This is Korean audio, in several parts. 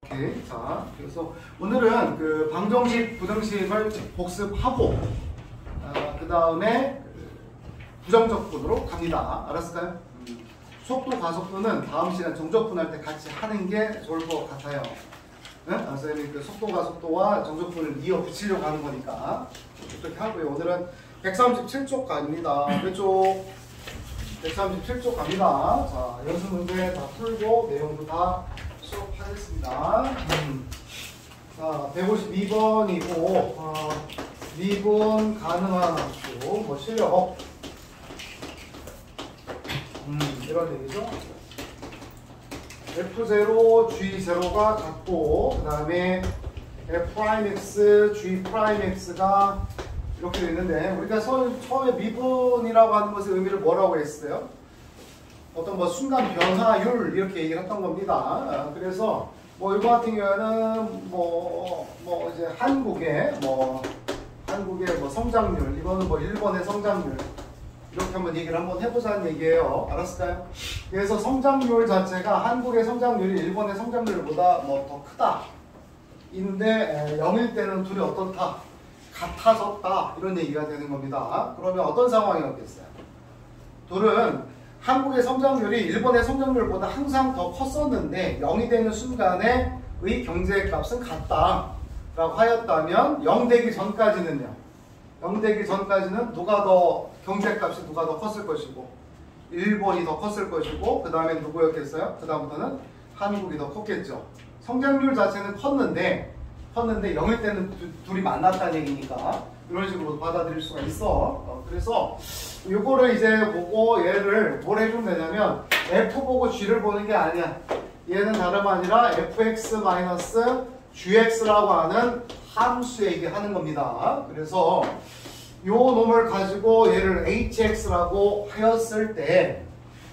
오케이. 자, 그래서 오늘은 그 방정식, 부등식을 복습하고 그 다음에 부정적분으로 갑니다. 알았을까요? 속도, 가속도는 다음 시간 정적분할 때 같이 하는 게 좋을 것 같아요. 네? 선생님이 그 속도, 가속도와 정적분을 이어 붙이려고 하는 거니까 그렇게 하고요. 오늘은 137쪽 갑니다. 몇 쪽? 137쪽 갑니다. 자, 연습 문제 다 풀고 내용도 다 수업하겠습니다. 자, 152번이고 미분 가능한 함수, 뭐 실력 이런 얘기죠. F0, G0가 같고 그 다음에 F'X, G'X가 이렇게 되는데 우리가 처음에 미분이라고 하는 것의 의미를 뭐라고 했어요? 어떤 뭐 순간 변화율 이렇게 얘기를 했던 겁니다. 그래서 뭐 이거 같은 경우에는 뭐 이제 한국의 뭐 성장률, 이거는 뭐 일본의 성장률 이렇게 한번 얘기를 한번 해보자는 얘기예요. 알았을까요? 그래서 성장률 자체가 한국의 성장률이 일본의 성장률보다 뭐 더 크다. 인데 0일 때는 둘이 어떻다? 같아졌다. 이런 얘기가 되는 겁니다. 그러면 어떤 상황이었겠어요? 둘은 한국의 성장률이 일본의 성장률보다 항상 더 컸었는데 0이 되는 순간에 의 경제값은 같다 라고 하였다면 0 되기 전까지는요. 0 되기 전까지는 경제값이 누가 더 컸을 것이고 일본이 더 컸을 것이고 그 다음에 누구였겠어요? 그 다음부터는 한국이 더 컸겠죠. 성장률 자체는 컸는데 0일 때는 둘이 만났다는 얘기니까 이런 식으로 받아들일 수가 있어. 그래서 요거를 이제 보고 얘를 뭘 해주면 되냐면 F 보고 G를 보는 게 아니야. 얘는 다름 아니라 fx-gx라고 하는 함수 얘기하는 겁니다. 그래서 요 놈을 가지고 얘를 hx라고 하였을 때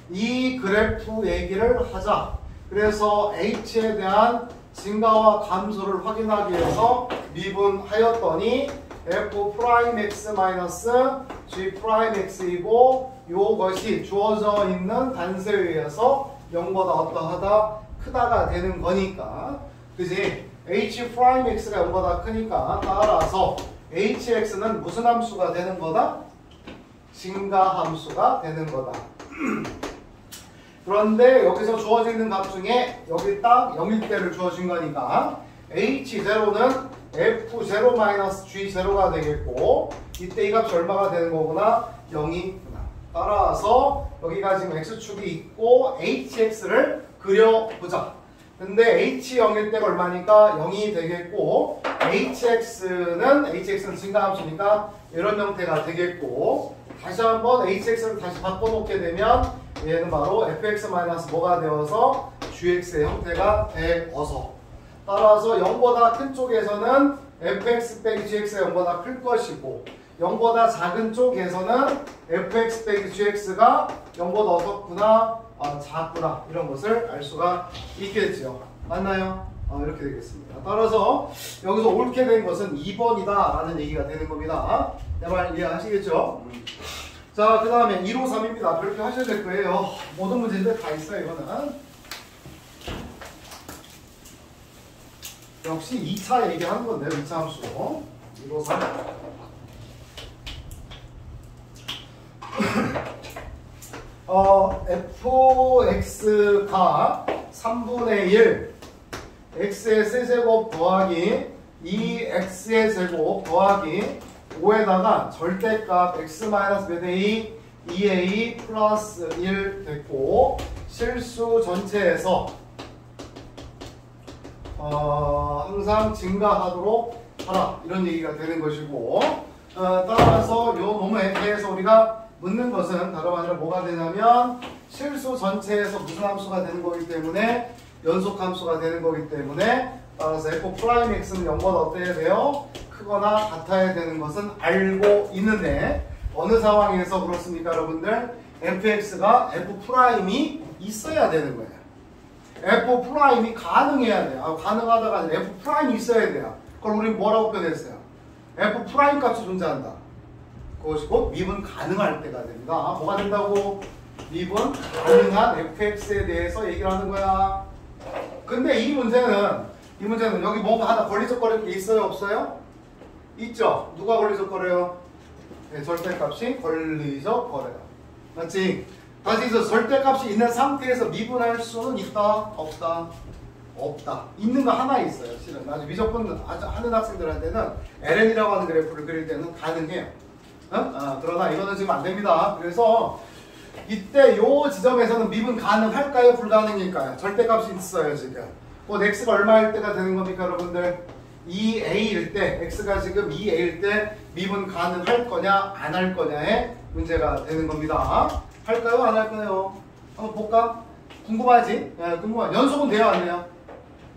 이 그래프 얘기를 하자. 그래서 h에 대한 증가와 감소를 확인하기 위해서 미분하였더니 f'x-g'x이고 요것이 주어져 있는 단서에 의해서 0보다 어떠하다? 크다가 되는 거니까. 그지? h'x가 0보다 크니까 따라서 hx는 무슨 함수가 되는 거다? 증가 함수가 되는 거다. 그런데 여기서 주어져 있는 값 중에 여기 딱 0일 때를 주어진 거니까 h0는 f0-g0가 되겠고 이때 이 값이 얼마가 되는 거구나? 0이구나. 따라서 여기가 지금 x축이 있고 hx를 그려보자. 근데 h0일 때가 얼마니까 0이 되겠고 hx는 증가함수니까 이런 형태가 되겠고 다시 한번 hx를 다시 바꿔놓게 되면 얘는 바로 fx- 뭐가 되어서 gx의 형태가 되어서 따라서 0보다 큰 쪽에서는 fx-gx가 0보다 클 것이고 0보다 작은 쪽에서는 fx-gx가 0보다 어떻구나? 작구나. 이런 것을 알 수가 있겠죠. 맞나요? 이렇게 되겠습니다. 따라서 여기서 옳게 된 것은 2번이다 라는 얘기가 되는 겁니다. 내 말 이해하시겠죠? 자, 그 다음에 153입니다. 그렇게 하셔야 될 거예요. 모든 문제들 다 있어요, 이거는. 역시 2차 얘기하는 건데요, 2차 함수. 153. fx가 3분의 1 x의 세제곱 더하기 2x의 제곱 더하기 5에다가 절대값 x-2 2a 플러스 1 됐고 실수 전체에서 항상 증가하도록 하라 이런 얘기가 되는 것이고 따라서 요 놈에 대해서 우리가 묻는 것은 다름 아니라 뭐가 되냐면 실수 전체에서 무슨 함수가 되는 거기 때문에 연속함수가 되는 거기 때문에 따라서 f'x는 0보다 어때야 돼요? 크거나 같아야 되는 것은 알고 있는데 어느 상황에서 그렇습니까 여러분들? fx가 f'이 있어야 되는 거예요. f'이 가능해야 돼요. 가능하다가 아니라 f'이 있어야 돼요. 그걸 우리 뭐라고 표현했어요? f' 값이 존재한다. 그것이 곧 미분 가능할 때가 됩니다. 뭐가 된다고? 미분 가능한 fx에 대해서 얘기를 하는 거야. 근데 이 문제는 이 문제는 여기 뭔가 하나 걸리적거리는 게 있어요? 없어요? 있죠? 누가 걸리적거려요? 네, 절대값이 걸리적거려요. 맞지? 다시 해서 절대값이 있는 상태에서 미분할 수는 있다? 없다? 없다. 있는 거 하나 있어요. 실은 아주 미적분 하는 학생들한테는 LN이라고 하는 그래프를 그릴 때는 가능해요. 그러나 이거는 지금 안 됩니다. 그래서 이때 요 지점에서는 미분 가능할까요? 불가능일까요? 절대값이 있어요 지금. 곧 x가 얼마일 때가 되는 겁니까 여러분들? 2a일 때, x가 지금 2a일 때 미분 가능할 거냐 안 할 거냐의 문제가 되는 겁니다. 할까요? 안 할까요? 한번 볼까? 궁금하지? 네, 궁금하지? 연속은 돼요 안 돼요?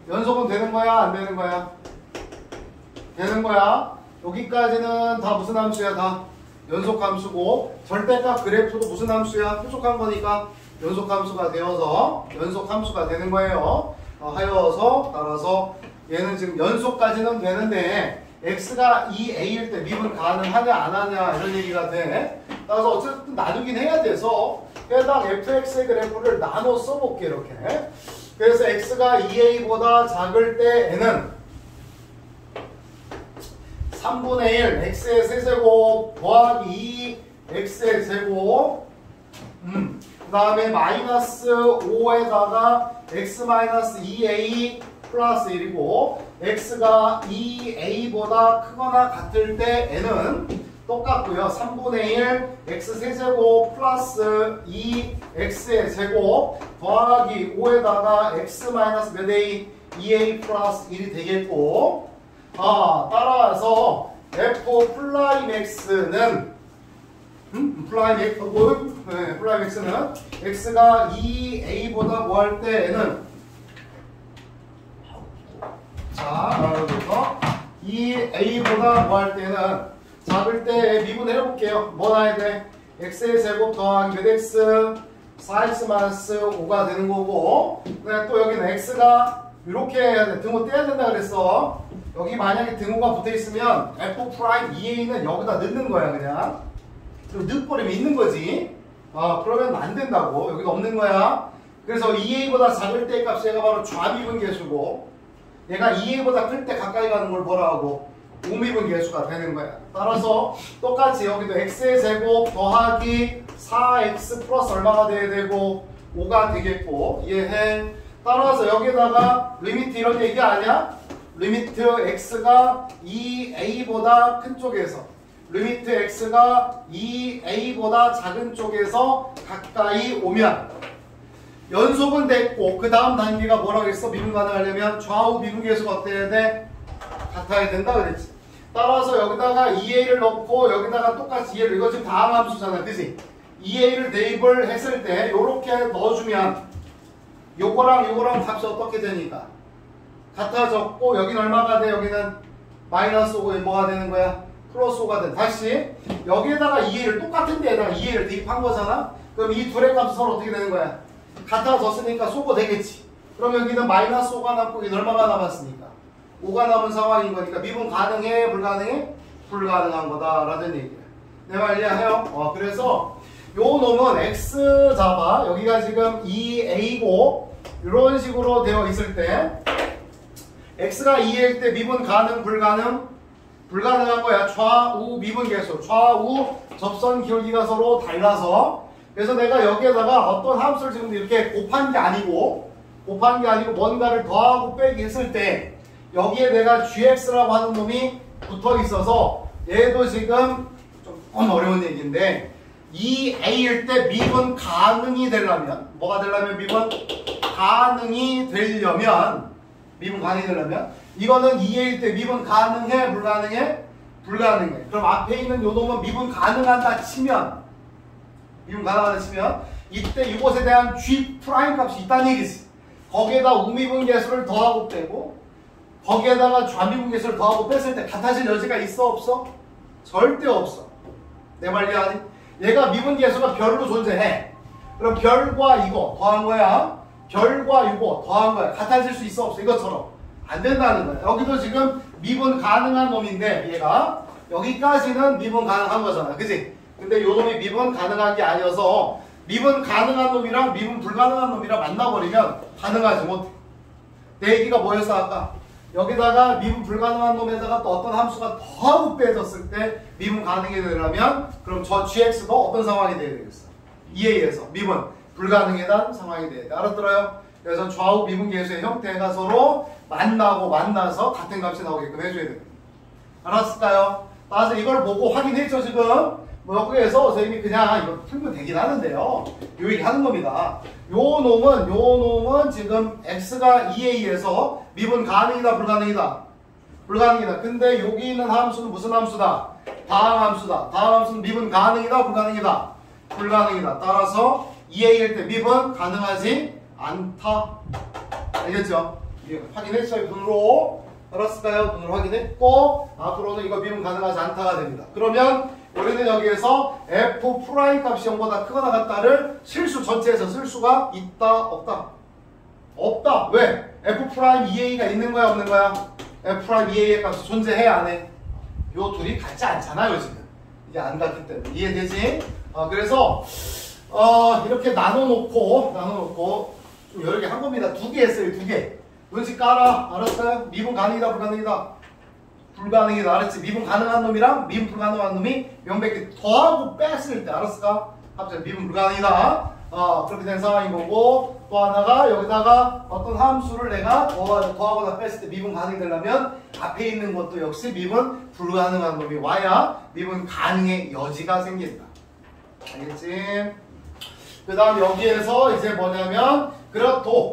연속은 되는 거야 안 되는 거야? 되는 거야. 여기까지는 다 무슨 함수야? 다 연속함수고, 절대값 그래프도 무슨 함수야? 표적한 거니까 연속함수가 되어서 연속함수가 되는 거예요. 하여서 따라서 얘는 지금 연속까지는 되는데 x가 2a일 때 미분 가능하냐 안 하냐 이런 얘기가 돼. 따라서 어쨌든 나누긴 해야 돼서 해당 fx의 그래프를 나눠 써볼게 이렇게. 그래서 x가 2a보다 작을 때에는 3분의 1 x의 세제곱 더하기 2 x의 제곱 그 다음에 마이너스 5에다가 x 마이너스 2a 플러스 1이고 x가 2a보다 크거나 같을 때 n은 똑같고요. 3분의 1 x 세제곱 플러스 2 x의 제곱 더하기 5에다가 x 마이너스 몇 a 2a 플러스 1이 되겠고, 따라서 f 플라임 x는 플라임 x는 x가 2a보다 뭐 할 때에는 여기서 2a보다 뭐 할 때는 작을 때 미분 해볼게요. 뭐 나야 돼? x의 제곱 더하기 몇 x 4x 마이너스 5가 되는 거고, 그다음에 또 여기는 x가 이렇게 해야 돼. 등호 떼야 된다 그랬어. 여기 만약에 등호가 붙어 있으면 f 프라임 2a는 여기다 넣는 거야 그냥. 그리고 넣어버리면 있는 거지. 그러면 안 된다고. 여기도 없는 거야. 그래서 2a보다 작을 때 값이 얘가 바로 좌미분 계수고, 얘가 2a보다 클 때 가까이 가는 걸 뭐라 하고? 우미분 계수가 되는 거야. 따라서 똑같이 여기도 x의 제곱 더하기 4x 플러스 얼마가 돼야 되고 5가 되겠고, 이해해? 따라서 여기다가 리미트 이런 얘기 아니야? 리미트 x가 2a보다 큰 쪽에서, 리미트 x가 2a보다 작은 쪽에서 가까이 오면 연속은 됐고, 그 다음 단계가 뭐라고 했어? 미분 가능하려면 좌우 미분 계수가 어때야 돼? 같아야 된다 그랬지. 따라서 여기다가 2a를 넣고 여기다가 똑같이 2a를, 이거 지금 다항함수잖아 그지? 2a를 대입을 했을 때 요렇게 넣어주면 요거랑 값이 어떻게 되니까 같아졌고, 여기는 얼마가 돼? 여기는 마이너스 5에 뭐가 되는 거야? 플러스 5가 돼. 다시 여기에다가 2a를 똑같은 데에다가 2a를 대입한 거잖아. 그럼 이 둘의 값이 서로 어떻게 되는 거야? 같아졌으니까 소거 되겠지. 그럼 여기는 마이너스 5가 남고 여기는 얼마가 남았으니까 5가 남은 상황인 거니까 미분 가능해? 불가능해? 불가능한 거다라는 얘기야. 내 말 이해해요? 그래서 요 놈은 x 잡아. 여기가 지금 2a고 이런 식으로 되어 있을 때 x가 2a일 때 미분 가능? 불가능? 불가능한 거야. 좌우 미분 계수. 좌우 접선 기울기가 서로 달라서. 그래서 내가 여기에다가 어떤 함수를 지금 이렇게 곱한 게 아니고 뭔가를 더하고 빼기 했을 때 여기에 내가 gx라고 하는 놈이 붙어 있어서 얘도 지금 조금 어려운 얘기인데 2a일 때 미분 가능이 되려면, 뭐가 되려면? 미분 가능이 되려면 이거는 2a일 때 미분 가능해? 불가능해? 불가능해. 그럼 앞에 있는 요 놈은 미분 가능하다 치면 이때 이것에 대한 g 프라임 값이 있다는 얘기지. 거기에다 우미분 계수를 더하고 빼고 거기에다가 좌미분 계수를 더하고 뺐을 때 같아질 여지가 있어 없어? 절대 없어. 내 말 이해하니? 얘가 미분 계수가 별로 존재해. 그럼 별과 이거 더한 거야. 별과 이거 더한 거야. 같아질 수 있어 없어? 이것처럼 안 된다는 거야. 여기도 지금 미분 가능한 놈인데 얘가 여기까지는 미분 가능한 거잖아. 그지? 근데 요 놈이 미분 가능한 게 아니어서 미분 가능한 놈이랑 미분 불가능한 놈이랑 만나버리면 가능하지 못해. 내 얘기가 뭐였어 아까? 여기다가 미분 불가능한 놈에다가 또 어떤 함수가 더하고 빼졌을 때 미분 가능이 되려면 그럼 저 gx도 어떤 상황이 돼야 되겠어? 2a에서 미분 불가능에 대한 상황이 돼야 돼. 알아들어요? 그래서 좌우 미분 계수의 형태가 서로 만나서 같은 값이 나오게끔 해줘야 됩니다. 알았을까요? 따라서 이걸 보고 확인했죠 지금? 뭐 여기에서 선생님이 그냥 이거 풀면 되긴 하는데요. 요 얘기 하는 겁니다. 요 놈은 지금 x가 2a에서 미분 가능이다 불가능이다? 불가능이다. 근데 여기 있는 함수는 무슨 함수다? 다항 함수다. 다항 함수는 미분 가능이다 불가능이다? 불가능이다. 따라서 2a일 때 미분 가능하지 않다. 알겠죠? 확인했어요 눈으로. 알았을까요? 눈으로 확인했고 앞으로는 이거 미분 가능하지 않다가 됩니다. 그러면 우리는 여기에서 f 프라임 값이 0보다 크거나 같다를 실수 전체에서 쓸 수가 있다 없다? 없다. 왜? f 프라임 2a가 있는 거야 없는 거야? f 프라임 2a의 값이 존재해 안 해? 요 둘이 같지 않잖아요 지금. 이게 안 같기 때문에. 이해되지? 그래서 이렇게 나눠놓고 좀 여러 개 한 겁니다. 2개 했어요 2개. 눈치 깔아. 알았어요? 미분 가능이다 불가능이다? 불가능이다. 알았지? 미분 가능한 놈이랑 미분 불가능한 놈이 명백히 더하고 뺐을 때 알았을까? 갑자기 미분 불가능이다. 그렇게 된 상황인 거고 또 하나가 여기다가 어떤 함수를 내가 더하거나 뺐을 때 미분 가능이 되려면 앞에 있는 것도 역시 미분 불가능한 놈이 와야 미분 가능의 여지가 생긴다. 알겠지? 그 다음 여기에서 이제 뭐냐면 그래도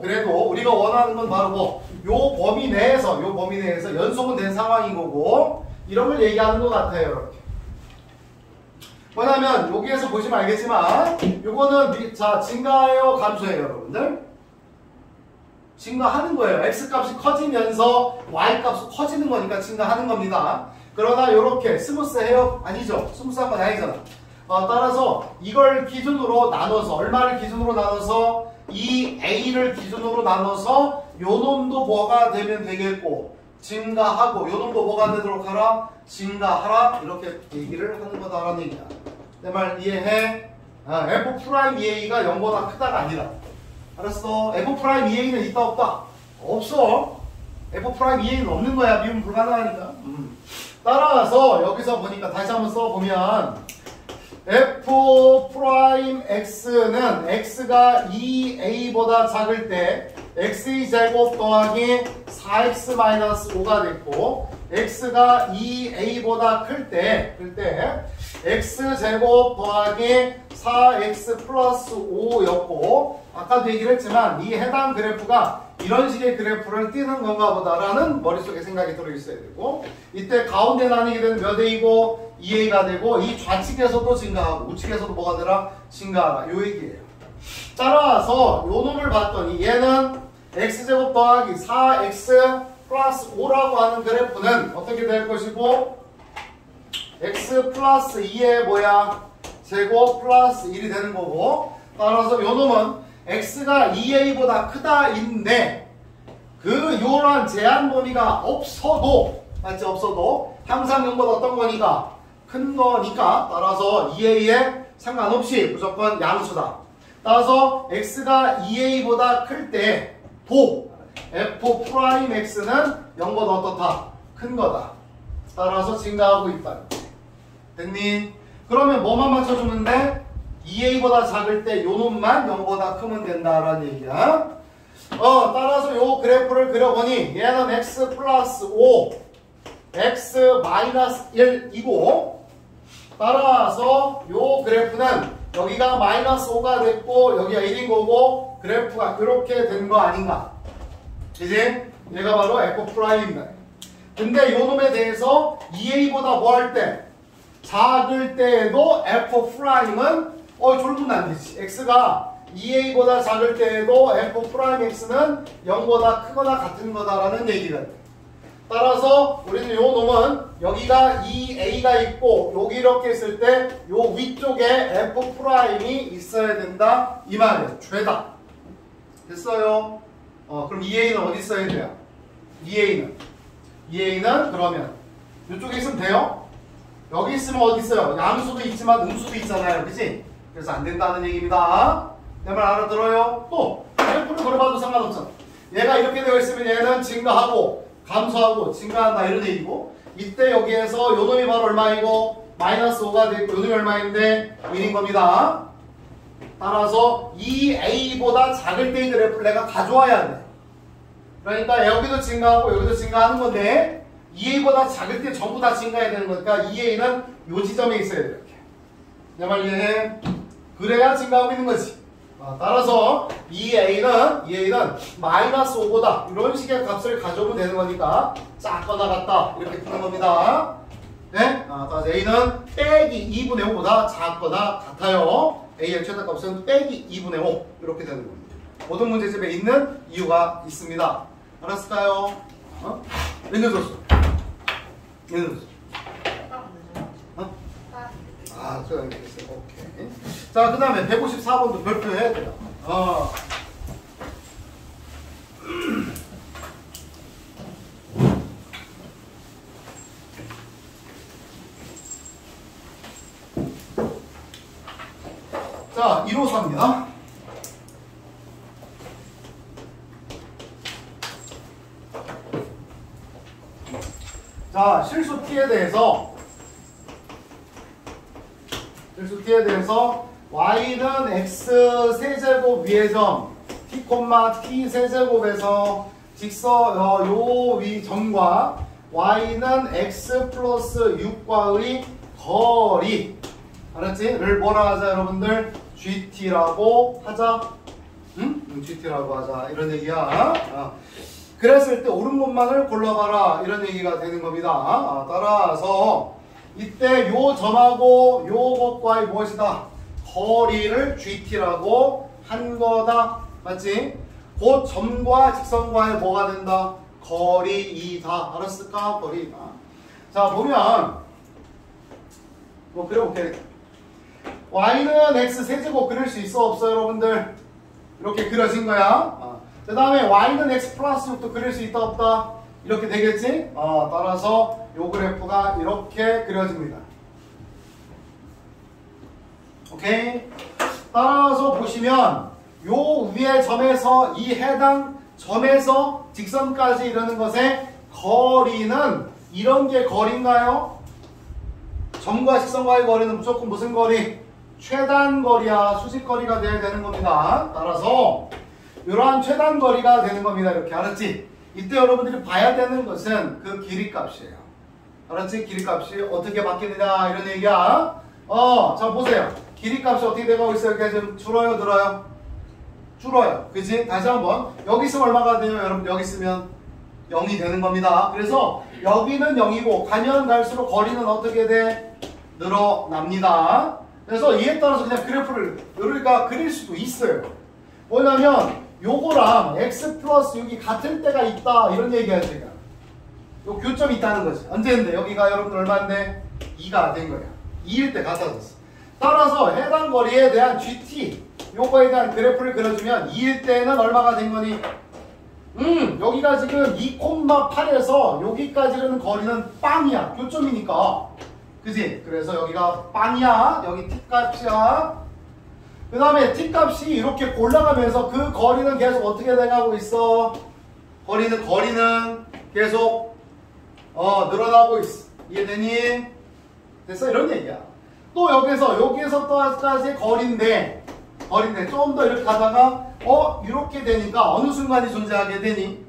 우리가 원하는 건 바로 뭐 요 범위 내에서 연속은 된 상황인 거고 이런 걸 얘기하는 것 같아요. 이렇게 뭐냐면 여기에서 보시면 알겠지만 요거는 자 증가해요 감소해요 여러분들? 증가하는 거예요. x값이 커지면서 y값이 커지는 거니까 증가하는 겁니다. 그러나 요렇게 스무스해요? 아니죠. 스무스한 건 아니잖아. 따라서 이걸 기준으로 나눠서 얼마를 기준으로 나눠서 이 a를 기준으로 나눠서 요 놈도 뭐가 되면 되겠고 증가하고 요 놈도 뭐가 되도록 하라? 증가하라. 이렇게 얘기를 하는 거다라는 얘기야. 내 말 이해해? f 프라임 2a가 0보다 크다가 아니라 알았어? f 프라임 2a는 있다 없다? 없어. f 프라임 2a는 없는 거야. 미분 불가능하니까. 따라서 여기서 보니까 다시 한번 써보면 f 프라임 x는 x가 2a보다 작을 때 x의 제곱 더하기 4x 마이너스 5가 됐고 x가 2a보다 클 때 x제곱 더하기 4x 플러스 5였고 아까도 얘기를 했지만 이 해당 그래프가 이런 식의 그래프를 띄는 건가 보다라는 머릿속에 생각이 들어있어야 되고 이때 가운데 나뉘게 되는 몇 a고 2a가 되고 이 좌측에서도 증가하고 우측에서도 뭐가 되라? 증가하라. 요 얘기예요. 따라서 요 놈을 봤더니 얘는 x제곱 더하기 4x 플러스 5라고 하는 그래프는 어떻게 될 것이고 x 플러스 2의 뭐야? 제곱 플러스 1이 되는 거고 따라서 요 놈은 x가 2a보다 크다인데 요런 제한 범위가 없어도 맞지? 없어도 항상 0보다 어떤 거니까? 큰 거니까 따라서 2a에 상관없이 무조건 양수다. 따라서 x가 2a보다 클 때도 f 프라임 x는 0보다 어떻다? 큰 거다. 따라서 증가하고 있다. 됐니? 그러면 뭐만 맞춰주는데 2a보다 작을 때 요 놈만 0보다 크면 된다라는 얘기야. 따라서 요 그래프를 그려보니 얘는 x 플러스 5 x 마이너스 1이고 따라서 요 그래프는 여기가 마이너스 5가 됐고 여기가 1인 거고 그래프가 이렇게 된 거 아닌가? 그지? 얘가 바로 f 프라임입니다. 근데 요 놈에 대해서 2a보다 뭐 할 때? 작을 때에도 f 프라임은 졸면 안 되지. x가 2a보다 작을 때에도 f 프라임 x는 0보다 크거나 같은 거다라는 얘기가 돼. 따라서 우리는 요 놈은 여기가 2a가 있고 여기 이렇게 있을 때 요 위쪽에 f 프라임이 있어야 된다 이 말이에요. 죄다. 됐어요? 그럼 2a는 어디 있어야 돼요? 2a는 그러면 이쪽에 있으면 돼요? 여기 있으면 어디 있어요? 양수도 있지만 음수도 있잖아요. 그치? 그래서 안 된다는 얘기입니다. 내 말 알아들어요? 또 그래프를 그려봐도 상관없잖아. 얘가 이렇게 되어 있으면 얘는 증가하고 감소하고 증가한다 이런 얘기고 이때 여기에서 요 놈이 바로 얼마이고 마이너스 5가 되고 요 놈이 얼마인데 1인 겁니다. 따라서 이 A보다 작을 때의 그래프를 내가 가져와야 돼. 그러니까 여기도 증가하고 여기도 증가하는 건데 2A보다 작을 때 전부 다 증가해야 되는 거니까 2A는 요 지점에 있어야 돼. 이렇게. 내 말 이해해? 그래야 증가하고 있는 거지. 따라서 2A는 마이너스 5보다 이런 식의 값을 가져오면 되는 거니까 작거나 같다 이렇게 푸는 겁니다. 네? 따라서 A는 빼기 2분의 5보다 작거나 같아요. A의 최대값은 빼기 2분의 5 이렇게 되는 겁니다. 모든 문제집에 있는 이유가 있습니다. 알았을까요? 왼손 왼손 그래 알겠어요. 오케이. 자, 그 다음에 154번도 별표해야 돼요. 자, 154입니다. 자, 실수 t에 대해서 y는 x 세제곱 위의 점 t, t 세제곱에서 직선 요 위 점과 y는 x 플러스 6과의 거리 알았지? 를 뭐라 하자 여러분들? gt라고 하자. 응? gt라고 하자 이런 얘기야. 그랬을 때 옳은 것만을 골라봐라 이런 얘기가 되는 겁니다. 따라서 이때 요 점하고 요것과의 무엇이다? 거리를 gt라고 한 거다. 맞지? 그 점과 직선과의 뭐가 된다? 거리이다. 알았을까? 거리이다. 자, 보면 뭐 그려볼게. y는 x 세제곱 그릴 수 있어 없어 여러분들? 이렇게 그려진 거야. 그 다음에 y는 x 플러스 6도 그릴 수 있다 없다? 이렇게 되겠지? 따라서 요 그래프가 이렇게 그려집니다. 오케이? 따라서 보시면 요 위의 점에서 이 해당 점에서 직선까지 이르는 것의 거리는 이런 게 거리인가요? 점과 직선과의 거리는 무조건 무슨 거리? 최단 거리야. 수직 거리가 돼야 되는 겁니다. 따라서 이러한 최단 거리가 되는 겁니다. 이렇게 알았지? 이때 여러분들이 봐야 되는 것은 그 길이 값이에요. 알았지? 길이 값이 어떻게 바뀌느냐 이런 얘기야. 자 보세요. 길이 값이 어떻게 돼가고 있어요? 이렇게 좀 줄어요, 늘어요? 줄어요. 그치? 다시 한번. 여기 있으면 얼마가 돼요? 여러분 여기 있으면 0이 되는 겁니다. 그래서 여기는 0이고 가면 갈수록 거리는 어떻게 돼? 늘어납니다. 그래서 이에 따라서 그냥 그래프를 우리가 그릴 수도 있어요. 뭐냐면 요거랑 x 플러스 6이 같을 때가 있다 이런 얘기야 제가. 요 교점이 있다는 거지. 언제인데 여기가 여러분들 얼마인데? 2가 된 거야. 2일 때 같아졌어. 따라서 해당 거리에 대한 gt 요거에 대한 그래프를 그려주면 2일 때는 얼마가 된 거니? 여기가 지금 2,8에서 여기까지는 거리는 빵이야. 교점이니까. 그지? 그래서 여기가 빵이야. 여기 t값이야. 그 다음에 t값이 이렇게 올라가면서 그 거리는 계속 어떻게 돼가고 있어? 거리는 계속 늘어나고 있어. 이해되니? 됐어? 이런 얘기야. 또 여기서 또까지 거리인데 좀 더 이렇게 가다가 이렇게 되니까 어느 순간이 존재하게 되니?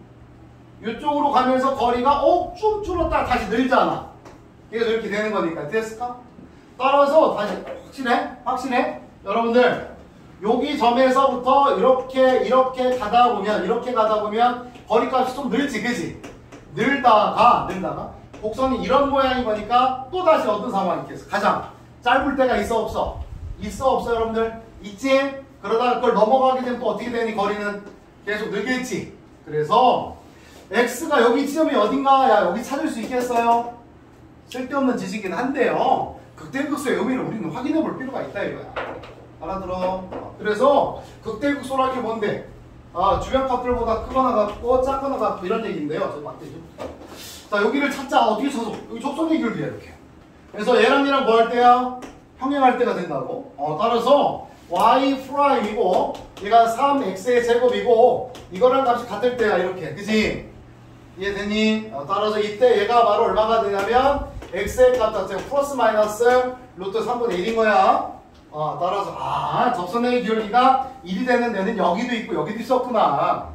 이쪽으로 가면서 거리가 좀 줄었다 다시 늘잖아. 계속 이렇게 되는 거니까. 됐을까? 따라서 다시 확실해? 여러분들 여기 점에서부터 이렇게 가다 보면 거리값이 좀 늘지, 그지? 늘다가 곡선이 이런 모양이 보니까 또 다시 어떤 상황이 있겠어? 가장 짧을 때가 있어 없어? 있어 없어 여러분들? 있지? 그러다가 그걸 넘어가게 되면 또 어떻게 되니? 거리는 계속 늘겠지. 그래서 x가 여기 지점이 어딘가? 야 여기 찾을 수 있겠어요? 쓸데없는 지식이긴 한데요. 극대극소의 의미를 우리는 확인해 볼 필요가 있다 이거야. 알아들어? 그래서 극대극소라는 게 뭔데? 주변 값들보다 크거나 같고 작거나 같고 이런 얘기인데요. 저 맞대죠. 자 여기를 찾자. 어떻게 찾아? 여기 접선의 길이야 이렇게. 그래서 얘랑 뭐 할 때야? 평행할 때가 된다고. 따라서 y 프라임이고 얘가 3x의 제곱이고 이거랑 값이 같을 때야 이렇게. 그지? 이해되니? 따라서 이때 얘가 바로 얼마가 되냐면 x의 값 자체가 플러스 마이너스 루트 3분의 1인 거야. 따라서 접선의 기울기가 1이 되는 데는 여기도 있고 여기도 있었구나.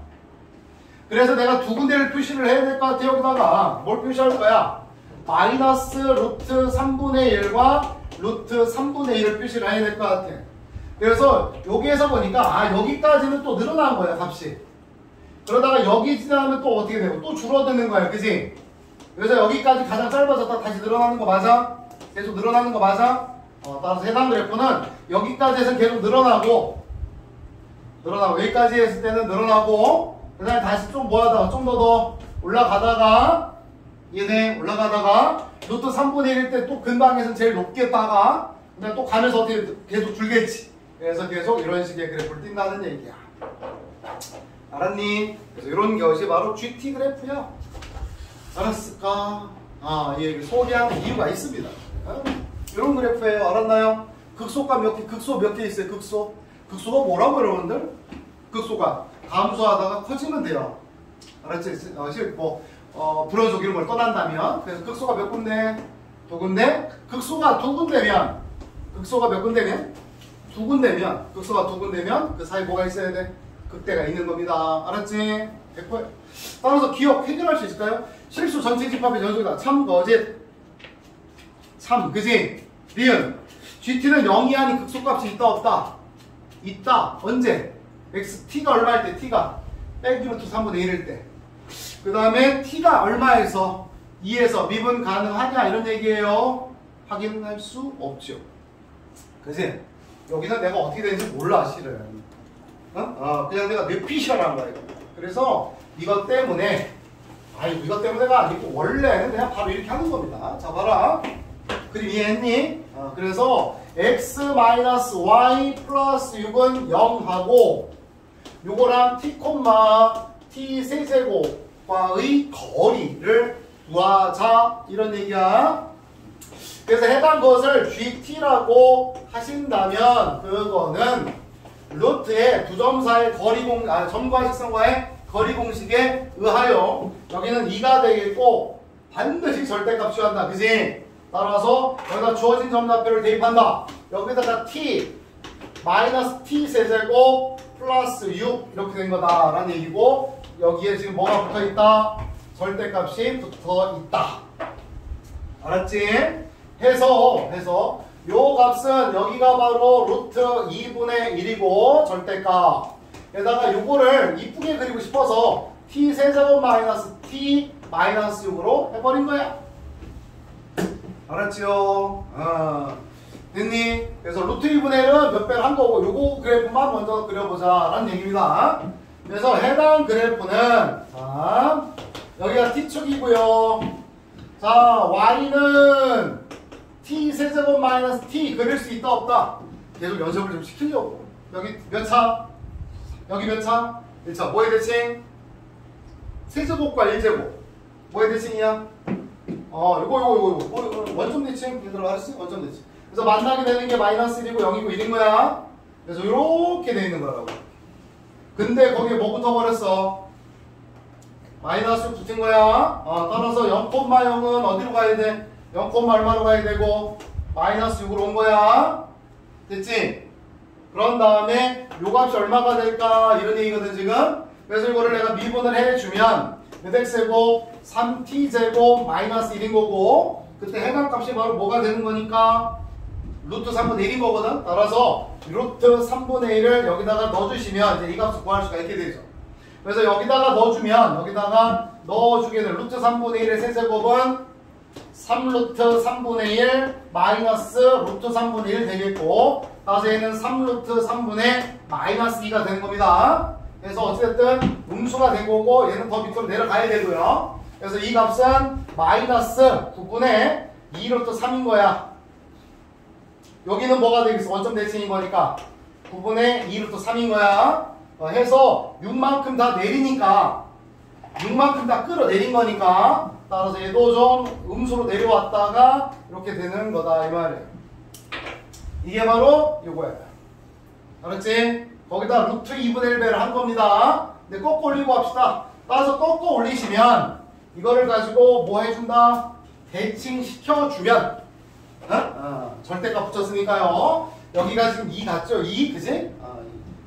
그래서 내가 두 군데를 표시를 해야 될 것 같아. 여기다가 뭘 표시할 거야? 마이너스 루트 3분의 1과 루트 3분의 1을 표시를 해야 될 것 같아. 그래서 여기에서 보니까 여기까지는 또 늘어난 거야, 값이. 그러다가 여기 지나면 또 어떻게 되고 또 줄어드는 거야, 그지? 그래서 여기까지 가장 짧아졌다 다시 늘어나는 거 맞아? 계속 늘어나는 거 맞아? 따라서 해당 그래프는 여기까지 해서 계속 늘어나고 여기까지 했을 때는 늘어나고 그 다음에 다시 좀 뭐하다가 좀 더 올라가다가 얘네 올라가다가 루트 3분의 1일 때 또 근방에서 제일 높겠다가 그냥 또 가면서 어떻게 계속 줄겠지. 그래서 계속 이런 식의 그래프를 띈다는 얘기야. 알았니? 그래서 이런 것이 바로 GT 그래프야. 알았을까? 예, 소개하는 이유가 있습니다. 이런 그래프예요. 알았나요? 극소가 극소 몇 개 있어요? 극소가 뭐라고 여러분들? 극소가 감소하다가 커지면 돼요. 알았지? 불어주기 이런 걸 떠난다면. 그래서 극소가 몇 군데? 두 군데? 극소가 두 군데면 극소가 몇 군데면? 두 군데면 극소가 두 군데면 그 사이 뭐가 있어야 돼? 극대가 있는 겁니다. 알았지? 100%. 따라서 기억 해결할 수 있을까요? 실수 전체 집합의 전속이다. 참 거짓. 참 그지? 리은 GT는 0이 아닌 극소값이 있다 없다? 있다. 언제? XT가 얼마일 때? T가 빼기 루트 3분의 1일 때. 그 다음에 T가 얼마에서 2에서 미분 가능하냐 이런 얘기예요. 확인할 수 없죠. 그지? 여기는 내가 어떻게 되는지 몰라 실은. 그냥 내가 내 피셜한 거야 이거. 그래서 이것 때문에 이것 때문에가 아니고 원래는 그냥 바로 이렇게 하는 겁니다. 자 봐라. 그림 이해했니? 그래서 x-y 플러스 6은 0하고 요거랑 t, t 세제곱과의 거리를 구하자 이런 얘기야. 그래서 해당 것을 GT라고 하신다면 그거는 루트의 두 점 사이의 점과 직선과의 거리 공식에 의하여 여기는 2가 되겠고 반드시 절대값 취한다. 그지? 따라서 여기다 주어진 점좌표를 대입한다. 여기다가 t 마이너스 t 세제곱 플러스 6 이렇게 된 거다 라는 얘기고 여기에 지금 뭐가 붙어 있다? 절대값이 붙어 있다. 알았지? 해서 요 값은 여기가 바로 루트 2분의 1이고 절대값 에다가 요거를 이쁘게 그리고 싶어서 t 세제곱 마이너스 t 마이너스 6으로 해버린 거야. 알았지요? 됐니? 그래서 루트 2분의 1은 몇 배를 한 거고 요거 그래프만 먼저 그려보자 라는 얘기입니다. 그래서 해당 그래프는 자 여기가 t축이고요. 자 y는 t 세제곱 마이너스 t 그릴 수 있다 없다? 계속 연습을 좀 시키려고. 여기 몇 차? 여기 몇 차? 1차. 뭐의 대칭? 세제곱과 1제곱. 뭐의 대칭이야? 이거 원점 대칭. 얘들아 알았지? 원점 대칭. 그래서 만나게 되는 게 마이너스 1이고 0이고 1인 거야. 그래서 이렇게 돼 있는 거라고. 근데 거기에 뭐 붙어버렸어? 마이너스 붙은 거야. 따라서 0,0은 어디로 가야 돼? 0, 얼마로 가야 되고 마이너스 6으로 온 거야. 됐지? 그런 다음에 요 값이 얼마가 될까 이런 얘기거든 지금. 그래서 이거를 내가 미분을 해주면 몇 x제곱 3t제곱 마이너스 1인 거고 그때 해당 값이 바로 뭐가 되는 거니까 루트 3분의 1인 거거든. 따라서 루트 3분의 1을 여기다가 넣어주시면 이제 이 값을 구할 수가 있게 되죠. 그래서 여기다가 넣어주게 될 루트 3분의 1의 세제곱은 3루트 3분의 1 마이너스 루트 3분의 1 되겠고 따라서 얘는 3루트 3분의 마이너스 2가 되는 겁니다. 그래서 어찌됐든 음수가 된 거고 얘는 더 밑으로 내려가야 되고요. 그래서 이 값은 마이너스 9분의 2루트 3인 거야. 여기는 뭐가 되겠어? 원점 대칭인 거니까 9분의 2루트 3인 거야. 해서 6만큼 다 내리니까 6만큼 다 끌어내린 거니까 따라서 얘도 좀 음수로 내려왔다가 이렇게 되는 거다 이 말이에요. 이게 바로 이거야. 알았지? 거기다 루트 2분의 1배를 한 겁니다. 근데 꺾어 올리고 합시다. 따라서 꺾어 올리시면 이거를 가지고 뭐 해준다? 대칭시켜주면 절대값 붙였으니까요. 여기가 지금 2 같죠? 2 그지?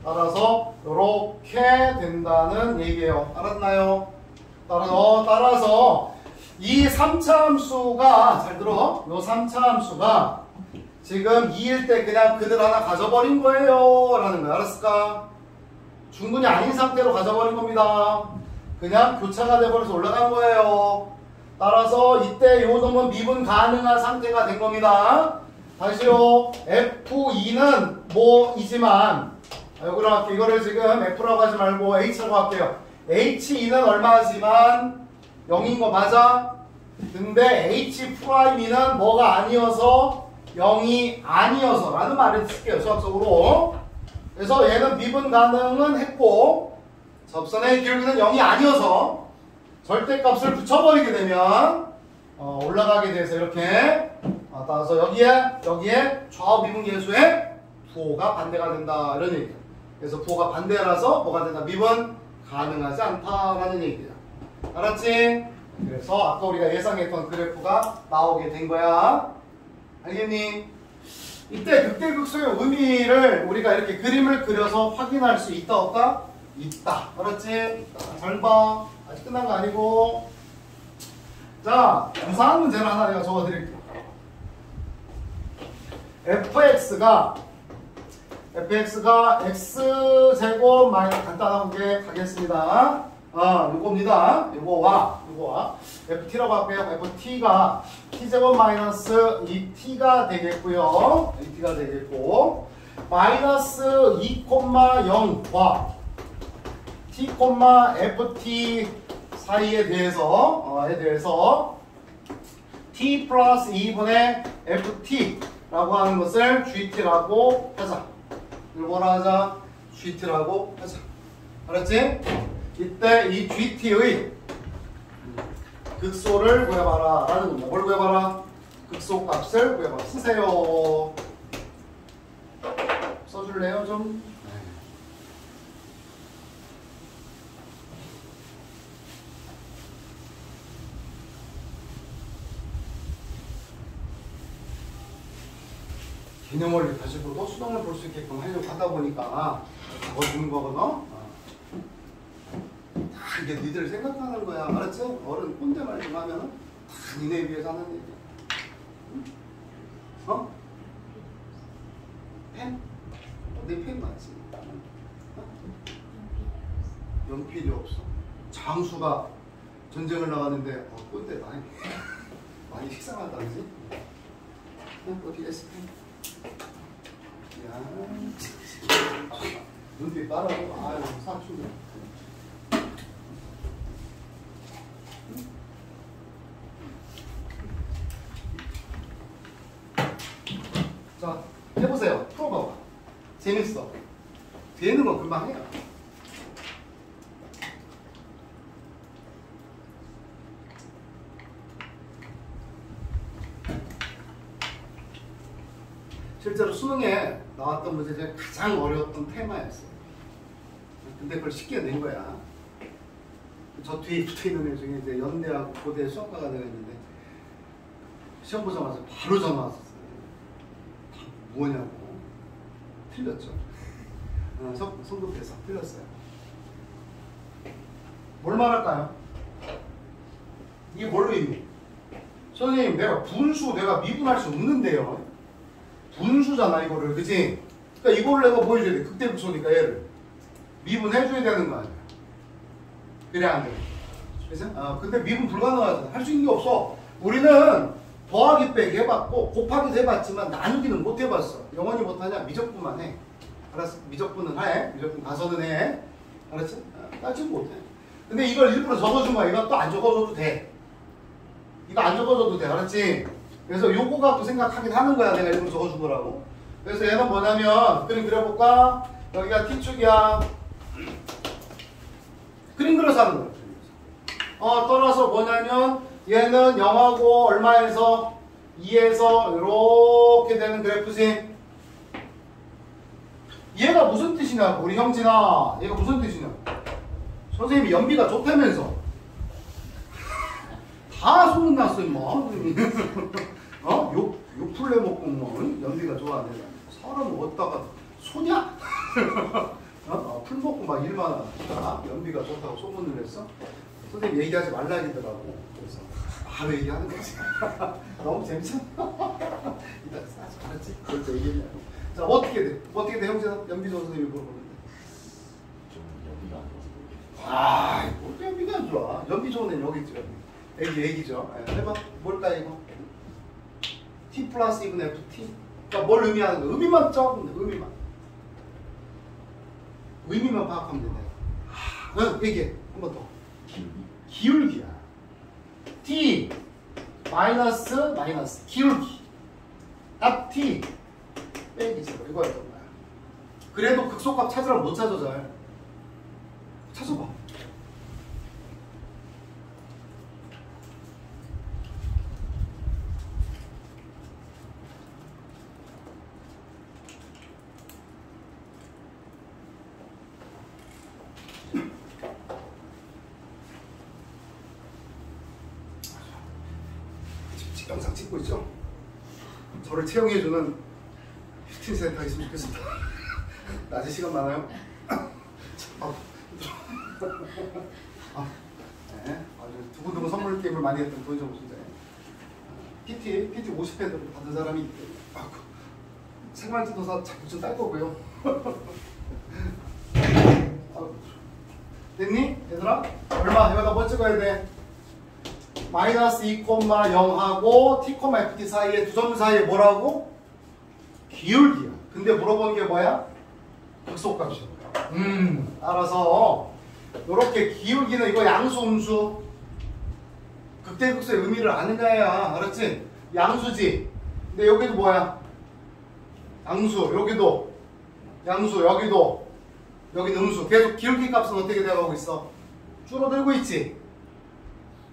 따라서 이렇게 된다는 얘기예요. 알았나요? 따라서 이 3차 함수가 잘 들어. 요 3차 함수가 지금 2일 때 그냥 그들 하나 가져버린 거예요 라는 거야. 알았을까? 중근이 아닌 상태로 가져버린 겁니다. 그냥 교차가 돼버려서 올라간 거예요. 따라서 이때 요 놈은 미분 가능한 상태가 된 겁니다. 다시요. F2는 뭐이지만 여기로 할게요. 이거를 지금 F라고 하지 말고 H라고 할게요. H2는 얼마지만 0인 거 맞아? 근데 H'2는 뭐가 아니어서 0이 아니어서 라는 말을 쓸게요. 수학적으로. 그래서 얘는 미분 가능은 했고 접선의 기울기는 0이 아니어서 절대값을 붙여버리게 되면 올라가게 돼서 이렇게 따라서 여기에 좌우 미분 계수의 부호가 반대가 된다 이런 얘기예요. 그래서 부호가 반대라서 뭐가 된다? 미분 가능하지 않다라는 얘기야. 알았지? 그래서 아까 우리가 예상했던 그래프가 나오게 된 거야. 알겠니? 이때 극대극소의 의미를 우리가 이렇게 그림을 그려서 확인할 수 있다 없다? 있다. 알았지? 잘 봐. 아직 끝난 거 아니고. 자, 유사한 문제를 하나 내가 적어드릴게요. fx가 x제곱 마이너스 간단한 게 가겠습니다. 요겁니다. 요거와 ft라고 할게요. ft가 t제곱 마이너스 2t가 되겠고요. 2t가 되겠고 마이너스 2,0과 t, ft 사이에 대해서 t 플러스 2분의 ft라고 하는 것을 gt라고 하자. 이걸 뭐라 하자? gt라고 하자. 알았지? 이때 이 gt의 극소를 구해봐라 라는 겁니다. 뭘 구해봐라? 극소 값을 구해봐라. 쓰세요. 써줄래요 좀? 개념 원리 가지고도 수능을 볼 수 있게끔 하려고 하다 보니까 적어주는 거거든. 다 이게 니들 생각하는 거야. 알았지? 어른 꼰대 말 좀 하면은 다 니네 위해서 하는 얘기야. 펜? 내 펜 맞지? 연필이 없어. 장수가 전쟁을 나가는데 꼰대다. 많이 식상하다 그지? 어디 에스펜? 야, 눈빛 빠르고 아유 사춘기. 자, 해보세요. 풀어봐봐. 재밌어. 되는 건 금방 해요. 실제로 수능에 나왔던 문제 중에 가장 어려웠던 테마였어요. 근데 그걸 쉽게 낸 거야. 저 뒤에 붙어있는 애 중에 이제 연대하고 고대 수학과가 내가 있는데 시험 보자마자 바로 전화 왔었어요. 뭐냐고. 틀렸죠. 성급해서 틀렸어요. 뭘 말할까요? 이게 뭘로 의미? 선생님 내가 분수 내가 미분할 수 없는데요. 분수잖아 이거를. 그치? 그러니까 이거를 내가 보여줘야 돼. 극대극소니까 얘를 미분해줘야 되는 거 아니야. 그래야 안 돼. 그래서? 근데 미분 불가능하잖아. 할 수 있는 게 없어. 우리는 더하기 빼기 해봤고 곱하기도 해봤지만 나누기는 못 해봤어. 영원히 못하냐? 미적분만 해. 알았어? 미적분은 해. 미적분 가서는 해. 알았지? 따지면 못해. 근데 이걸 일부러 적어준 거야. 이거 또 안 적어줘도 돼. 이거 안 적어줘도 돼. 알았지? 그래서 요거 갖고 생각하긴 하는 거야. 내가 일부러 적어준 거라고. 그래서 얘는 뭐냐면 그림 그려볼까? 여기가 T축이야. 그림 그려서 하는 거야. 떠나서 뭐냐면 얘는 0하고 얼마에서 2에서 이렇게 되는 그래프지. 얘가 무슨 뜻이냐고 우리 형진아. 얘가 무슨 뜻이냐. 선생님이 연비가 좋다면서. 다 소문났어 임마. 어? 욕 풀레 먹고 뭐 연비가 좋아하네. 사람 어디다가 소냐? 풀 먹고 막 일만 하니까 연비가 좋다고 소문을 했어. 선생님 얘기하지 말라 하더라고. 그래서 바로 얘기하는 거지. 너무 재밌잖아. 이따 알았지? 그럴 때 얘기했냐고. 자, 어떻게 돼? 어떻게 돼? 형제야? 연비 좋은 선생님이 물어보는데. 좀 연비가 안 좋아서. 아, 뭐 연비가 안 좋아. 연비 좋은 애는 여기 있죠. 애기죠. 해봐. 뭘까 이거? T 플러스 2분의 FT. 그러니까 뭘 의미하는 거야? 의미만 적으면 돼. 의미만 파악하면 된다. 응, 얘기해. 한 번 더. 기울기야. T 마이너스 기울기. FT 빼기 제로 이거였던 거야. 그래도 극소값 찾으라면 못 찾아 잘. 찾아봐. 영상 찍고 있죠? 저를 채용해주는 슈팅 센터 있으면 좋겠습니다. 낮에 시간 많아요? 네, 아주 두고두고 선물 게임을 많이 했던 도의정 선생. PT 50회를 받은 사람이 있기 때문에 생활지도사 자꾸 좀 딸 거고요. 됐니? 얘들아? 얼마? 여기다 뭐 찍어야 돼? 마이너스 2,0하고 t, ft 사이에 두 점 사이에 뭐라고? 기울기야. 근데 물어보는 게 뭐야? 극소값이야. 따라서 이렇게 기울기는 이거 양수 음수 극대극소의 의미를 아는 거야. 알았지? 양수지. 근데 여기도 뭐야? 양수. 여기도 양수. 여기도 여기는 음수. 계속 기울기 값은 어떻게 돼가고 있어? 줄어들고 있지.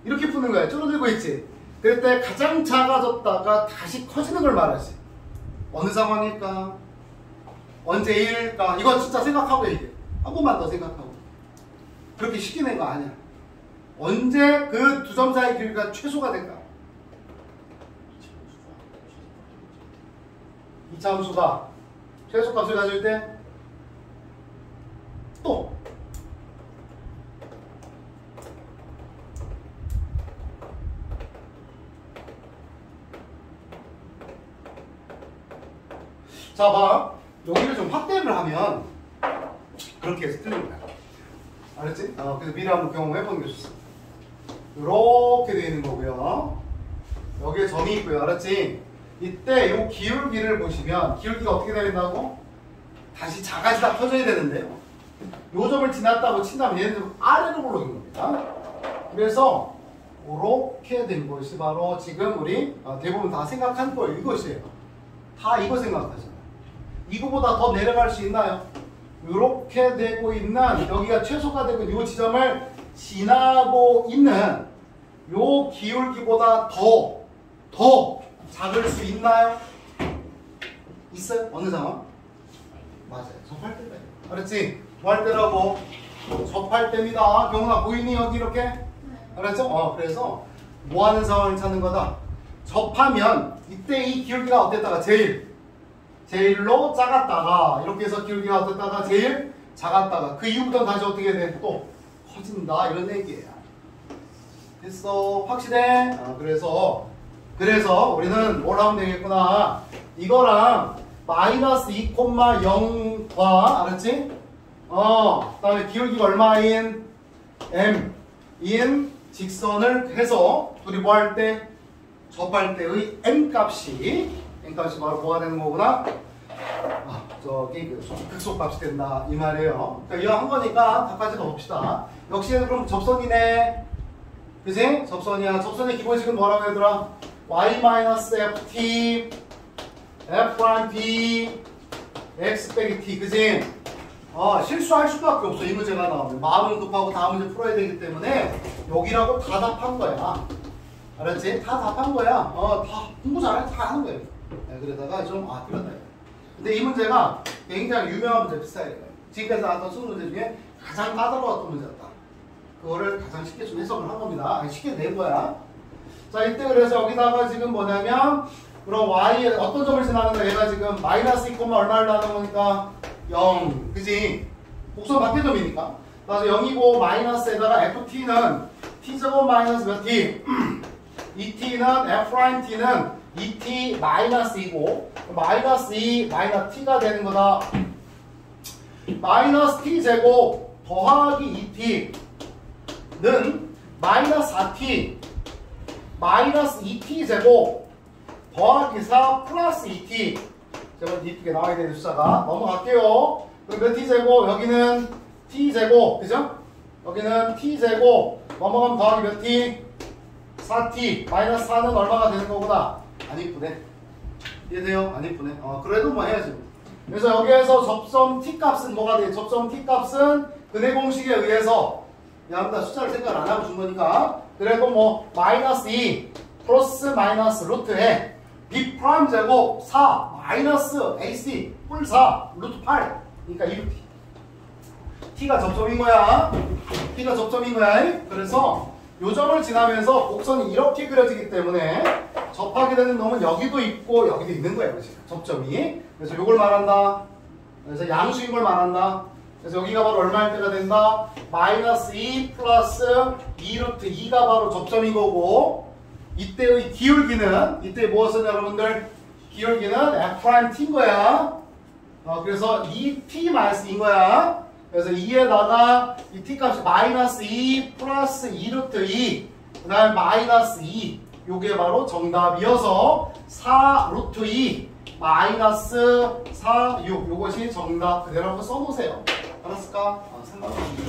이렇게 푸는 거야. 줄어들고 있지. 그럴 때 가장 작아졌다가 다시 커지는 걸 말하지. 어느 상황일까? 언제 일일까? 이거 진짜 생각하고 얘기해. 한 번만 더 생각하고. 그렇게 쉽게 낸 거 아니야. 언제 그 두 점 사이 길이가 최소가 될까? 2차 함수가 최소값을 가질 때 또 자, 봐. 여기를 좀 확대를 하면 그렇게 해서 틀린 거야. 알았지? 그래서 미리 한번 경험해보는 게 좋습니다. 이렇게 되어 있는 거고요. 여기에 점이 있고요. 알았지? 이때 이 기울기를 보시면 기울기가 어떻게 되야 된다고? 다시 작아지다 커져야 되는데요. 요 점을 지났다고 친다면 얘는 아래로 올라오는 겁니다. 그래서 이렇게 된 것이 바로 지금 우리 대부분 다 생각한 거예요. 이것이에요. 다 이거 생각하잖아요. 이거보다 더 내려갈 수 있나요? 이렇게 되고 있는 여기가 최소가 되고 있는 이 지점을 지나고 있는 이 기울기보다 더 작을 수 있나요? 있어요? 어느 상황? 맞아요. 접할 때다. 알았지? 뭐 할 때라고? 접할 때입니다. 경훈아 보이니 여기 이렇게? 알았죠? 그래서 뭐 하는 상황을 찾는 거다? 접하면 이때 이 기울기가 어땠다가 제일로 작았다가 이렇게 해서 기울기가 어땠다가 제일 작았다가 그 이후부터는 다시 어떻게 돼? 또 커진다 이런 얘기예요. 됐어? 확실해? 그래서 우리는 뭘 하면 되겠구나. 이거랑 마이너스 2,0과 알았지? 그 다음에 기울기가 얼마인? m인 직선을 해서 둘이 뭐 할 때? 접할 때의 m값이 바로 뭐가 되는 거구나? 저기 극소값이 된다 이 말이에요. 그러니까 이거 한 거니까 바까지 봅시다. 역시 그럼 접선이네. 그지? 접선이야. 접선의 기본식은 뭐라고 얘들아? y-ft f''b x 빼기 t. 그지? 실수할 수밖에 없어. 이 문제가 나오면 마음은 급하고 다음 문제 풀어야 되기 때문에 여기라고 다 답한 거야. 알았지? 다 답한 거야. 다 공부 잘해. 다 하는 거예요. 네, 그러다가 좀 그렇다. 근데 이 문제가 굉장히 유명한 문제 비슷해요. 지금까지 나왔던 수능 문제 중에 가장 까다로웠던 문제였다. 그거를 가장 쉽게 좀 해석을 한 겁니다. 쉽게 낸 거야. 자, 이때 그래서 여기다가 지금 뭐냐면 그럼 y 어떤 점을 지나는가? 얘가 지금 마이너스 2, 얼마를 나는 거니까 0. 그지? 곡선 밖의 점이니까. 그래서 0이고 마이너스에다가 ft는 t제곱 마이너스 몇 t? 2t는 f't는 2t 마이너스 2고 마이너스 2 마이너스 t가 되는 거다. 마이너스 t제곱 더하기 2t는 마이너스 4t 마이너스 2t제곱 더하기 4 플러스 2t 제가 이쁘게 나와야 되는 숫자가 넘어갈게요. 그럼 몇 t제곱? 여기는 t제곱 그죠? 여기는 t제곱 넘어가면 더하기 몇 t? 4t 마이너스 4는 얼마가 되는 거구나. 안 이쁘네. 이해돼요? 안 이쁘네. 그래도 뭐 해야지. 그래서 여기에서 접점 t 값은 뭐가 돼? 접점 t 값은 근해 공식에 의해서 야, 숫자를 생각 안 하고 준 거니까 그래도 뭐 마이너스 2 플러스 마이너스 루트에 b 프라임 제곱 4 마이너스 ac 뿔 4 루트 8 그러니까 2루트 t가 접점인 거야. t가 접점인 거야. 그래서 요 점을 지나면서 곡선이 이렇게 그려지기 때문에 접하게 되는 놈은 여기도 있고 여기도 있는 거예요. 그렇지? 접점이. 그래서 요걸 말한다. 그래서 양수인 걸 말한다. 그래서 여기가 바로 얼마일 때가 된다? 마이너스 2 플러스 2루트 2가 바로 접점인 거고 이때의 기울기는 이때 무엇은 여러분들 기울기는 f't인 거야. 그래서 2t 마이너스인 거야. 그래서 2에다가 이 t 값이 마이너스 2 플러스 2루트 2 그 다음에 마이너스 2 요게 바로 정답이어서 4 루트 2 마이너스 4 6 요것이 정답 그대로 한번 써놓으세요. 알았을까? 상관없습니다.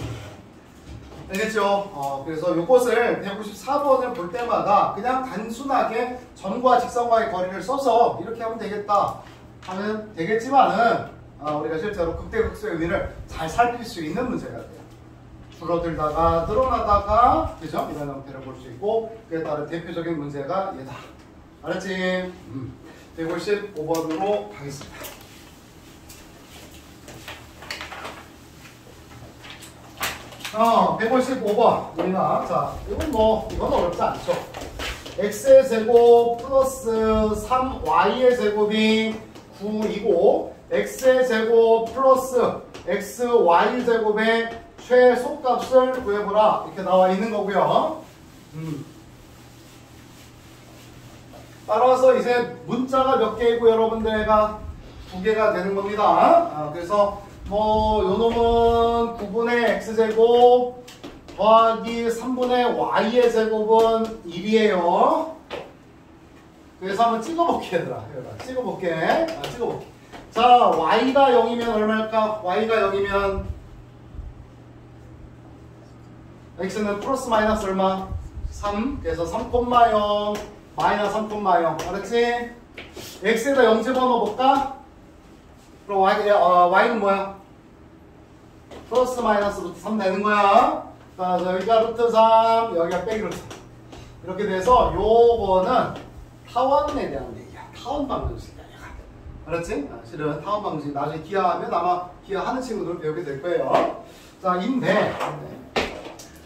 알겠죠? 그래서 요것을 194번을 볼 때마다 그냥 단순하게 점과 직선과의 거리를 써서 이렇게 하면 되겠다 하면 되겠지만은 우리가 실제로 극대극소의 의미를 잘 살필 수 있는 문제가 돼요. 줄어들다가 늘어나다가 그죠? 이런 형태를 볼 수 있고 그에 따른 대표적인 문제가 얘다. 알았지? 155번으로 가겠습니다. 155번입니다. 자, 이건 어렵지 않죠. x의 제곱 플러스 3y의 제곱이 9이고 x의 제곱 플러스 xy 제곱의 최소값을 구해보라 이렇게 나와 있는 거고요. 따라서 이제 문자가 몇 개이고 여러분들가 2개가 되는 겁니다. 그래서 뭐 요놈은 9분의 x제곱 더하기 3분의 y의 제곱은 1이에요. 그래서 한번 찍어볼게 얘들아. 찍어볼게. 찍어볼게. 자, y가 0이면 얼마일까? y가 0이면 x는 플러스 마이너스 얼마? 3. 그래서 3,0 마이너스 3,0 알았지? x에다 0 집어넣어볼까? 그럼 y는 뭐야? 플러스 마이너스 루트 3 되는 거야. 자, 여기가 루트 3 여기가 빼기 루트 3 이렇게 돼서 요거는 타원에 대한 얘기야. 타원 방정식이야. 알았지? 실은 타원 방정식 나중에 기하하면 아마 기하하는 친구들은 배우게 될 거예요. 자, 인데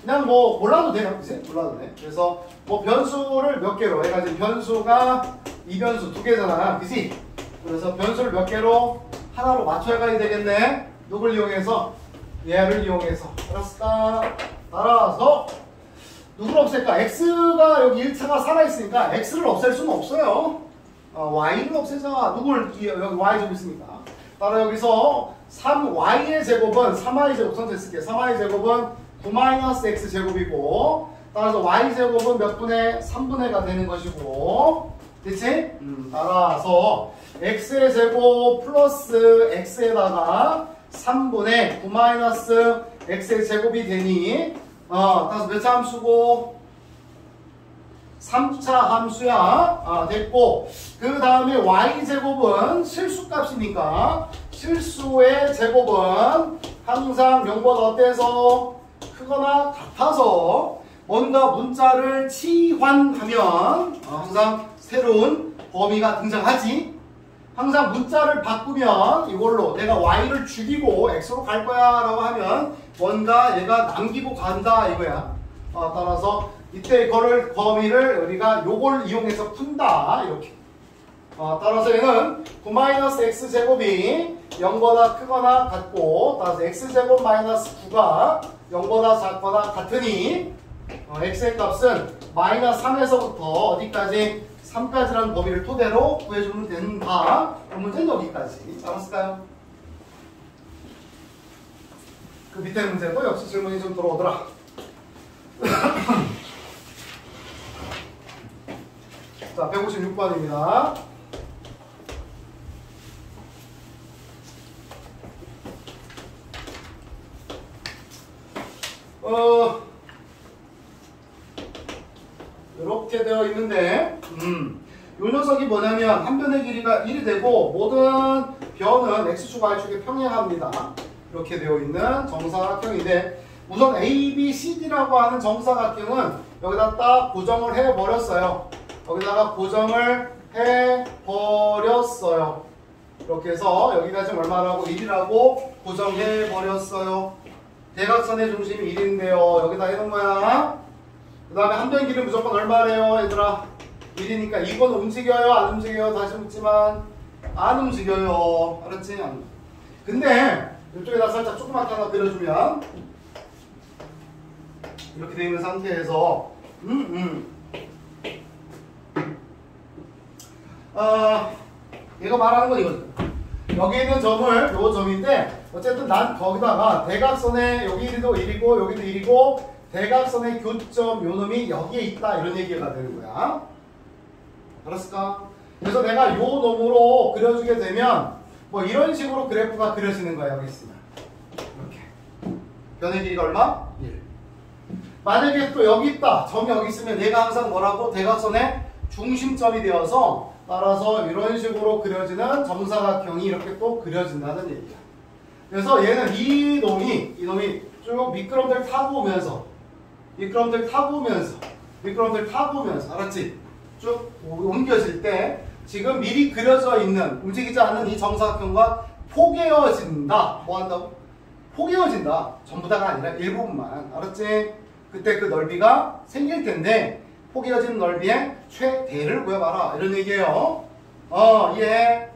그냥 뭐 몰라도 돼요. 그치? 몰라도 돼. 그래서 뭐 변수를 몇 개로 얘가 지금 변수가 이 변수 2개잖아. 그치? 그래서 변수를 몇 개로 하나로 맞춰야 가야 되겠네. 누굴 이용해서? 얘를 이용해서. 알았을까? 따라서 누구를 없앨까? x가 여기 1차가 살아있으니까 x를 없앨 수는 없어요. y를 없애자. 누굴 여기 y 제곱 있으니까. 따라 여기서 3y의 제곱은 3y 제곱 선택했을게. 3y 제곱은 9-x 제곱이고 따라서 y 제곱은 몇 분의 3분의가 되는 것이고 그치? 따라서 x의 제곱 플러스 x에다가 3분의 9-x의 제곱이 되니 따라서 몇 차 함수고 3차 함수야. 됐고 그 다음에 y제곱은 실수값이니까 실수의 제곱은 항상 명보다 어때서 크거나 같아서 뭔가 문자를 치환하면 항상 새로운 범위가 등장하지. 항상 문자를 바꾸면 이걸로 내가 y를 죽이고 x로 갈 거야 라고 하면 뭔가 얘가 남기고 간다 이거야. 따라서 이때 이거를 범위를 우리가 요걸 이용해서 푼다. 이렇게. 따라서 얘는 9-x제곱이 0보다 크거나 같고 따라서 x제곱 마이너스 9가 0보다 작거나 같으니 x의 값은 마이너스 3에서부터 어디까지? 3까지라는 범위를 토대로 구해주면 된다. 문제는 여기까지. 알았을까요? 그 밑에 문제도 역시 질문이 좀 들어오더라. 자, 156번입니다. 이렇게 되어 있는데, 요 녀석이 뭐냐면, 한 변의 길이가 1이 되고, 모든 변은 x축, y축에 평행합니다. 이렇게 되어 있는 정사각형인데, 우선 A, B, C, D라고 하는 정사각형은 여기다 딱 고정을 해버렸어요. 여기다가 고정을 해버렸어요. 이렇게 해서 여기가 지금 얼마라고? 1이라고 고정해버렸어요. 대각선의 중심이 1인데요. 여기다 해놓은 거야. 그 다음에 한 변 길이 무조건 얼마래요, 얘들아? 1이니까 이건 움직여요? 안 움직여요? 다시 묻지만 안 움직여요. 알았지? 근데 이쪽에다 살짝 조그맣게 하나 그려주면 이렇게 되어 있는 상태에서 얘가 말하는 건 이거죠. 여기 있는 점을 요 점인데 어쨌든 난 거기다가 대각선에 여기 1도 1이고 여기도 1이고 대각선의 교점 요 놈이 여기에 있다 이런 얘기가 되는 거야. 알았을까? 그래서 내가 요 놈으로 그려주게 되면 뭐 이런 식으로 그래프가 그려지는 거야. 여기 있으면 이렇게 변의 길이가 얼마? 1. 만약에 또 여기 있다. 점이 여기 있으면 얘가 항상 뭐라고? 대각선의 중심점이 되어서 따라서 이런 식으로 그려지는 정사각형이 이렇게 또 그려진다는 얘기야. 그래서 얘는 이 놈이 쭉 미끄럼틀 타고 오면서 알았지? 쭉 옮겨질 때 지금 미리 그려져 있는 움직이지 않는 이 정사각형과 포개어진다. 뭐 한다고? 포개어진다. 전부 다가 아니라 일부분만. 알았지? 그때 그 넓이가 생길 텐데 포개어진 넓이의 최대를 구해봐라. 이런 얘기예요. 예.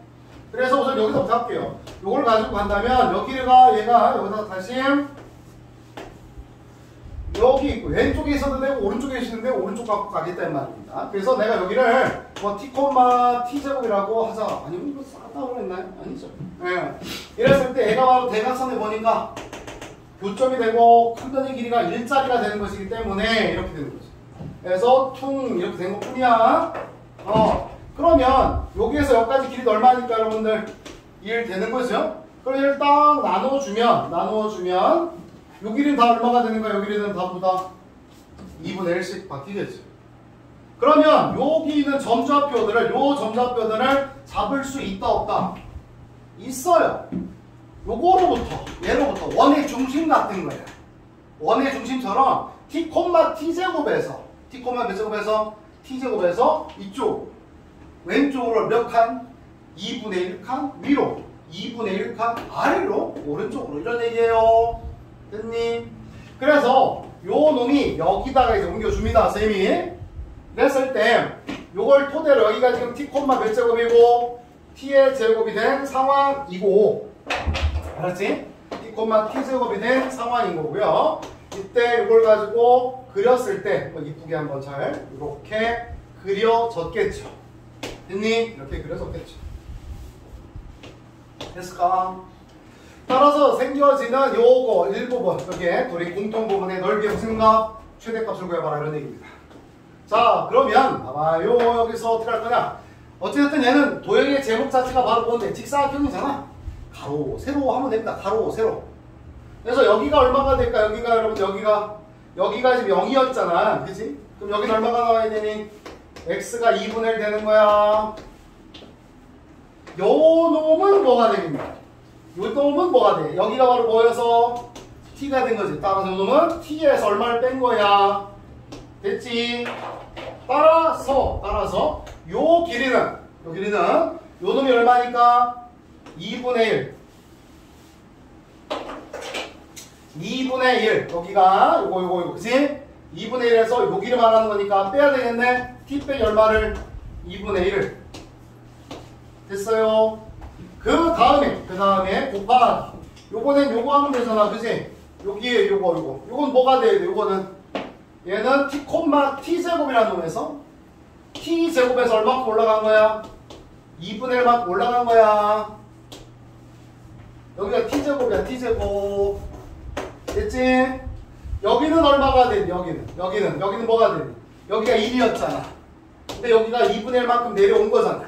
그래서 우선 여기서부터 할게요. 요걸 가지고 간다면 얘가 여기다 다시 여기 있고 왼쪽에 있어도 되고 오른쪽에 있는데 오른쪽 갖고 가겠다는 말입니다. 그래서 내가 여기를 뭐 t, t제곱이라고 하자. 아니면 이거 싸다고 그랬나요? 아니죠. 예. 이랬을 때 얘가 바로 대각선에 보니까 교점이 되고 큰 변의 길이가 1짜리가 되는 것이기 때문에 이렇게 되는 거죠. 그래서 퉁 이렇게 된 것뿐이야. 그러면 여기에서 여기까지 길이가 얼마니까 여러분들 1 되는 거죠. 그럼 얘를 딱 나누어주면 요 길이는 다 얼마가 되는 거야? 요 길이는 다 보다 2분의 1씩 바뀌겠죠. 그러면 여기 있는 점좌표들을 잡을 수 있다 없다? 있어요. 얘로부터 원의 중심 같은 거야. 원의 중심처럼 t, t제곱에서 t제곱에서 이쪽 왼쪽으로 몇 칸? 2분의 1칸 위로 2분의 1칸 아래로 오른쪽으로 이런 얘기예요. 됐니? 그래서 요 놈이 여기다가 이제 옮겨줍니다. 쌤이. 그랬을 때 요걸 토대로 여기가 지금 t, 몇 제곱이고 t의 제곱이 된 상황이고 알았지? t, t제곱이 된 상황인 거고요. 이때 이걸 가지고 그렸을 때 이쁘게 한번 잘 이렇게 그려졌겠죠. 됐니? 이렇게 그려졌겠죠. 됐을까? 따라서 생겨지는 요거 일부분 여기에 둘이 공통 부분의 넓이의 무슨 값? 최대값을 구해봐라 이런 얘기입니다. 자 그러면 봐봐요. 여기서 어떻게 할 거냐? 어쨌든 얘는 도형의 제목 자체가 바로 뭔데? 직사각형이잖아. 가로 세로 하면 됩니다. 가로 세로. 그래서 여기가 얼마가 될까? 여기가 여러분 여기가 지금 0이었잖아. 그치? 그럼 여기는 얼마가 나와야 되니? x가 2분의 1 되는 거야. 요 놈은 뭐가 되겠냐? 요 놈은 뭐가 돼? 여기가 바로 뭐여서 t가 된 거지. 따라서 요 놈은 t에서 얼마를 뺀 거야. 됐지? 따라서 요 길이는 요 놈이 얼마니까? 2분의 1 여기가 요거 그치? 2분의 1에서 여기를 말하는 거니까 빼야 되겠네. t 빼기 얼마를? 2분의 1을. 됐어요. 그 다음에 곱하기. 요거는 요거 하면 되잖아. 그지? 여기에 요건 뭐가 돼야 돼? 요거는 얘는 t, t제곱이라는 놈에서 t제곱에서 얼마큼 올라간 거야? 2분의 1만큼 올라간 거야. 여기가 t제곱이야. t제곱. 됐지? 여기는 얼마가 되니? 여기는 뭐가 되니? 여기가 1이었잖아. 근데 여기가 2분의 1만큼 내려온 거잖아.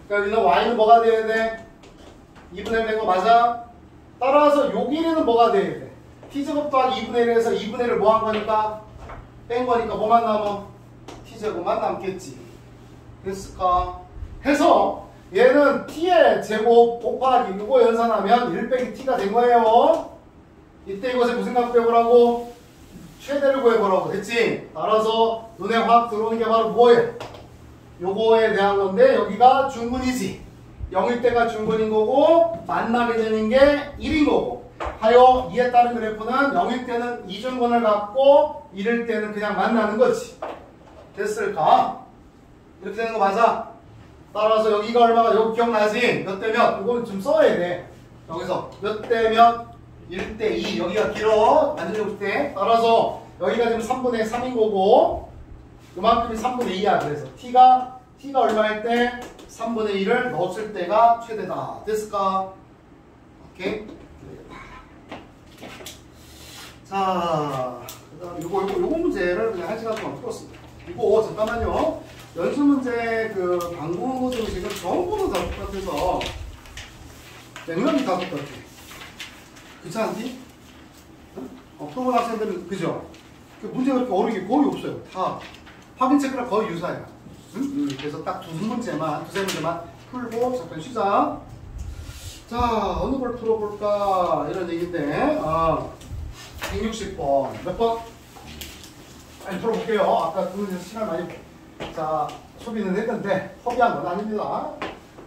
그러니까 여기는 y는 뭐가 돼야 돼? 2분의 1 된 거 맞아? 따라서 요 길이는 뭐가 돼야 돼? t제곱 더하기 2분의 1에서 2분의 1을 뭐 한 거니까? 뺀 거니까 뭐만 남아? t제곱만 남겠지. 됐을까? 해서 얘는 t의 제곱 곱하기 이거 연산하면 1 빼기 t가 된 거예요. 이때 이것에 무슨 값 빼보라고? 최대를 구해보라고. 됐지? 따라서 눈에 확 들어오는 게 바로 뭐예요? 요거에 대한 건데 여기가 중근이지. 0일 때가 중근인 거고 만나게 되는 게 1인 거고 하여 이에 따른 그래프는 0일 때는 이중근을 갖고 1일 때는 그냥 만나는 거지. 됐을까? 이렇게 되는 거 맞아? 따라서 여기가 얼마가 여기 기억나지? 몇 대 몇? 이거는 좀 써야 돼. 여기서 몇 대 몇? 1대 2. 여기가 길어. 완전 6대. 따라서 여기가 지금 3분의 3인 거고 요만큼이 3분의 2야. 그래서 t가 얼마일 때? 3분의 1을 넣었을 때가 최대다. 됐을까? 오케이? 자, 그 다음 요거 문제를 그냥 1시간 동안 풀었습니다. 이거 잠깐만요. 연수 문제 그 방법 지금 전부는 다 똑같아서 맥락이 다 똑같아. 그렇지 않니? 프로그램 학생들은 그죠? 문제가 그렇게 어려운 게 거의 없어요. 다 확인 체크랑 거의 유사해요. 그래서 딱 두세 문제만 풀고 잠깐 쉬자. 자, 어느 걸 풀어볼까 이런 얘기인데 160번 몇 번? 아니 풀어볼게요. 아까 그 문제에서 시간 많이 소비는 했는데 허비한 건 아닙니다.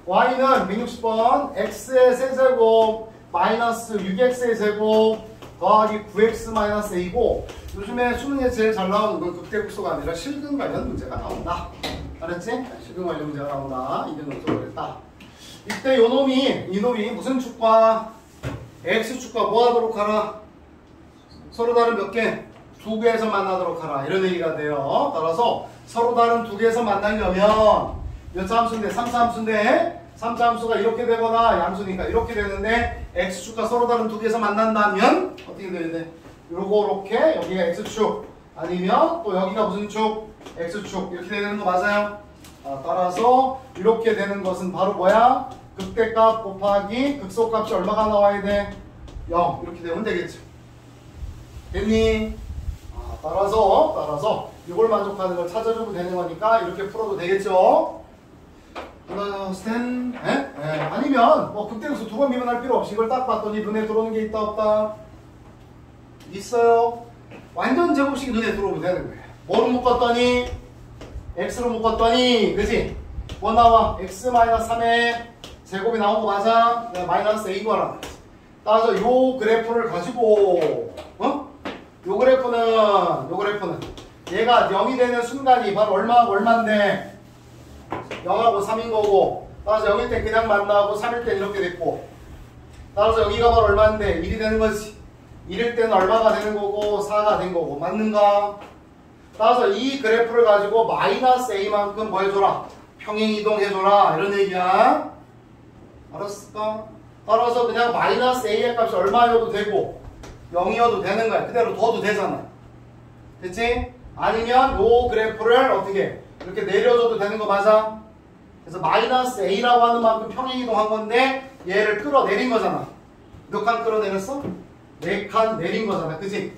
y는 160번 x의 세제곱 마이너스 6x의 제곱 더하기 9x 마이너스 a고 요즘에 수능에 제일 잘 나오는 건 극대극소가 아니라 실근 관련 문제가 나온다. 알았지? 실근 관련 문제가 나온다. 이등급소 그랬다. 이때 이놈이 무슨 축과 x축과 뭐 하도록 하라? 서로 다른 몇 개? 두 개에서 만나도록 하라. 이런 얘기가 돼요. 따라서 서로 다른 두 개에서 만나려면 몇 차 함수인데? 3차 함수인데 3차 함수가 이렇게 되거나 양수니까 이렇게 되는데 x축과 서로 다른 두 개에서 만난다면 어떻게 되는데? 요렇게 여기가 x축 아니면 또 여기가 무슨 축? x축 이렇게 되는 거 맞아요? 따라서 이렇게 되는 것은 바로 뭐야? 극대값 곱하기 극소값이 얼마가 나와야 돼? 0 이렇게 되면 되겠죠. 됐니? 따라서 이걸 만족하는 걸 찾아주면 되는 거니까 이렇게 풀어도 되겠죠? 아니면 뭐 극대극소 두 번 미분할 필요 없이 이걸 딱 봤더니 눈에 들어오는 게 있다 없다? 있어요. 완전 제곱식이 눈에 들어오면 되는 거예요. 뭐로 묶었더니? x로 묶었더니 그지? 뭐 나와? x-3의 제곱이 나온 거 맞아? 마이너스 a 거라. 따라서 요 그래프를 가지고 요 그래프는 얘가 0이 되는 순간이 바로 얼마인데 0하고 3인 거고 따라서 0일 때 그냥 만나고 3일 때 이렇게 됐고 따라서 여기가 바로 얼마인데 1이 되는 거지. 1일 때는 얼마가 되는 거고 4가 된 거고 맞는가? 따라서 이 그래프를 가지고 마이너스 a만큼 뭐 해줘라? 평행 이동해줘라 이런 얘기야. 알았을까? 따라서 그냥 마이너스 a의 값이 얼마여도 되고 0이어도 되는 거야. 그대로 둬도 되잖아. 됐지? 아니면 요 그래프를 어떻게 이렇게 내려줘도 되는 거 맞아? 그래서 마이너스 a라고 하는 만큼 평행 이동한 건데 얘를 끌어내린 거잖아. 몇 칸 끌어내렸어? 4칸 내린 거잖아. 그치?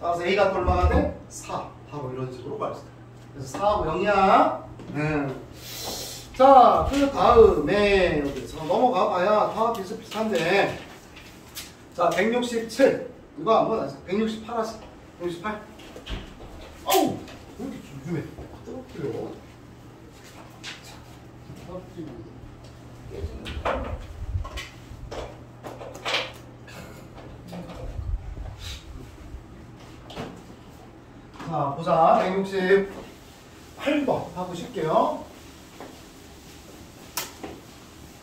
따라서 a가 또 얼마가 돼? 4. 바로 이런 식으로 갈 수 있다. 그래서 4하고 0이야. 자, 그 다음에 여기서 넘어가 봐야 다 비슷비슷한데 자, 167 이거 한번 하자. 168 하자. 168 어우! 왜 이렇게 요즘에 뜨겁게요? 자, 뜨겁게 깨지는 자, 보자. 168번 가보실게요.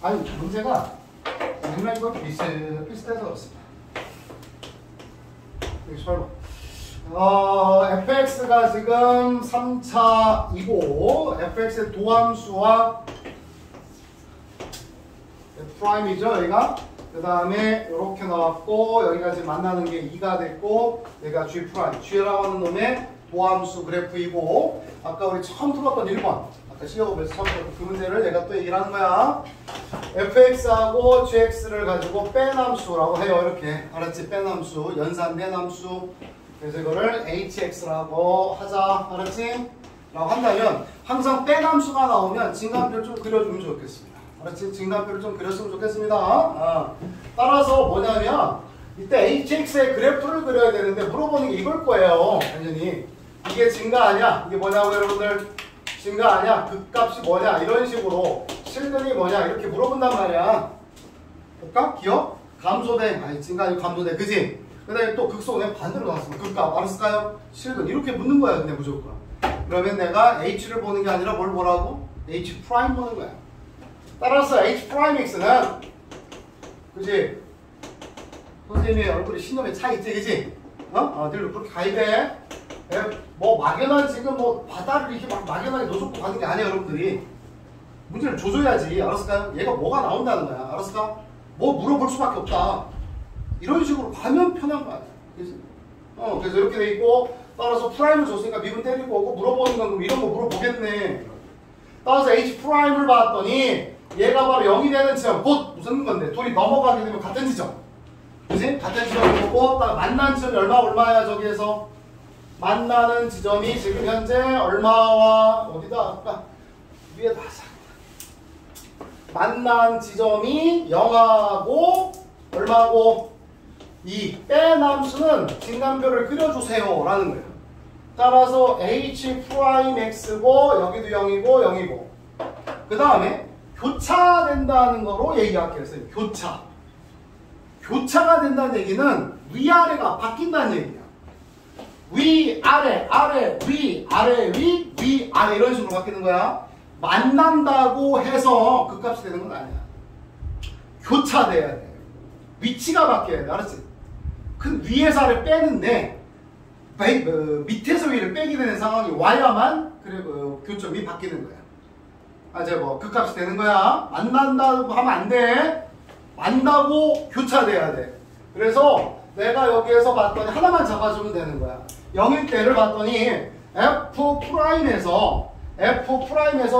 아니 문제가 정말 비슷해서 그렇습니다. 168번. fx가 지금 3차이고 fx의 도함수와 f'이죠 여기가. 그 다음에 이렇게 나왔고 여기가 지금 만나는 게 2가 됐고 여기가 G', G라고 하는 놈의 도함수 그래프이고 아까 우리 처음 풀었던 1번 아까 시험에서 처음 풀었던 그 문제를 내가 또 얘기를 하는 거야. fx하고 gx를 가지고 빼남수라고 해요. 이렇게 알았지? 빼남수, 연산 빼남수. 그래서 이거를 hx라고 하자. 알았지? 라고 한다면 항상 빼남수가 나오면 진간표를 좀 그려주면 좋겠습니다. 알았지? 진간표를 좀 그렸으면 좋겠습니다. 따라서 뭐냐면 이때 hx의 그래프를 그려야 되는데 물어보는 게 이걸 거예요. 완전히 이게 증가 아니야? 이게 뭐냐고 여러분들? 증가 아니야? 극값이 뭐냐? 이런 식으로 실근이 뭐냐? 이렇게 물어본단 말이야. 볼까? 기억? 감소된 아니 증가 아니고 감소된 그지? 그 다음에 또 극소 그냥 반대로 나왔으면 극값 알았을까요? 실근 이렇게 묻는 거야 근데 무조건. 그러면 내가 h를 보는 게 아니라 뭘 보라고? h' 보는 거야. 따라서 h'x는 그지? 선생님의 얼굴에 신념에 차 있지 그지? 늘 그렇게 가입해. 뭐 막연한 지금 뭐 바다를 이렇게 막 막연하게 노젓고 가는 게 아니야 여러분들이. 문제를 조져야지. 알았을까요? 얘가 뭐가 나온다는 거야. 알았을까? 뭐 물어볼 수밖에 없다. 이런 식으로 가면 편한 거 아니야. 그치? 그래서 이렇게 돼 있고 따라서 프라임을 줬으니까 미분 때리고 오고 물어보는 건 그럼 이런 거 물어보겠네. 따라서 h'을 봤더니 얘가 바로 0이 되는 지점 곧 무슨 건데 둘이 넘어가게 되면 같은 지점. 그치? 같은 지점을 보고 딱 만난 지점이 얼마야 저기에서 만나는 지점이 지금 현재 얼마와 어디다 아까 위에다 만난 지점이 0하고 얼마고 2 빼남수는 진간표를 그려주세요 라는 거예요. 따라서 h'x고 여기도 0이고 0이고 그 다음에 교차된다는 거로 얘기할게요. 교차가 된다는 얘기는 위아래가 바뀐다는 얘기야. 위아래 아래 위 아래 위 위아래 이런 식으로 바뀌는 거야. 만난다고 해서 그 값이 되는 건 아니야. 교차돼야 돼. 위치가 바뀌어야 돼. 알았지? 그 위에서 아래 빼는데 밑에서 위를 빼게 되는 상황이 와야만 그래 교점이 바뀌는 거야. 이제 뭐 그 값이 되는 거야. 만난다고 하면 안 돼. 만나고 교차돼야 돼. 그래서 내가 여기에서 봤더니 하나만 잡아주면 되는 거야. 0일 때를 봤더니 F'에서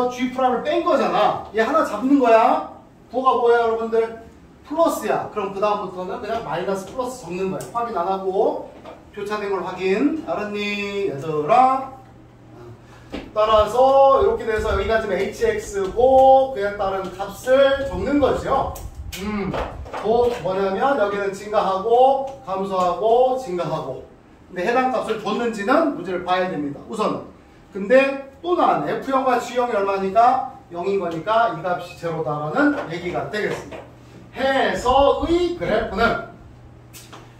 G'을 뺀 거잖아. 얘 하나 잡는 거야. 부호가 뭐야 여러분들? 플러스야. 그럼 그 다음부터는 그냥 마이너스 플러스 적는 거야. 확인 안 하고 교차된 걸 확인. 알았니 얘들아? 따라서 이렇게 돼서 여기가 지금 hx고 그에 따른 값을 적는 거죠. 곧 뭐냐면 여기는 증가하고 감소하고 증가하고 근데 해당 값을 줬는지는 문제를 봐야 됩니다. 우선 근데 또 나왔네. F형과 G형이 얼마니까 0인 거니까 이 값이 제로다라는 얘기가 되겠습니다. 해서의 그래프는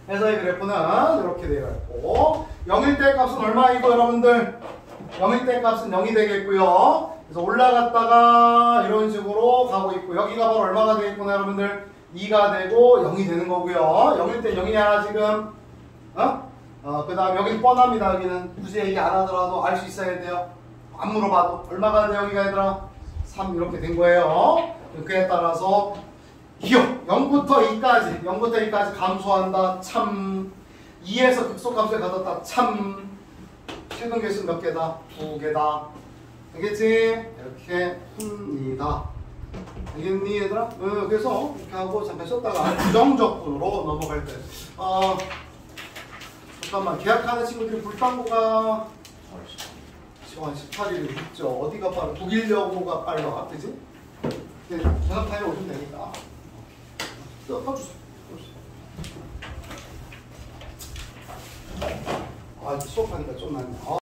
이렇게 되어 있고 0일 때 값은 얼마이고 여러분들 0일 때 값은 0이 되겠고요. 그래서 올라갔다가 이런 식으로 가고 있고 여기가 바로 얼마가 되겠구나 여러분들 2가 되고 0이 되는 거고요. 0일 때 0이냐 지금 그 다음 여기는 뻔합니다. 여기는 굳이 얘기 안 하더라도 알 수 있어야 돼요. 안 물어봐도 얼마가 돼 여기가 얘들아 3 이렇게 된 거예요. 그에 따라서 기억 0부터 2까지 감소한다. 참 2에서 극소값에 가졌다. 참 실근 개수는 몇 개다? 2개다. 알겠지? 이렇게 풉니다. 알겠니 얘들아? 그래서 이렇게 하고 잠깐 쉬었다가 부정적으로 넘어갈 때 잠깐만 계약하는 친구들이 불당고가 10월 18일 있죠. 어디가 빠르? 독일여고가 빨라. 그지? 저녁 타임에 오시면 되니까 꺼주세요. 수업하니까 좀 낫네.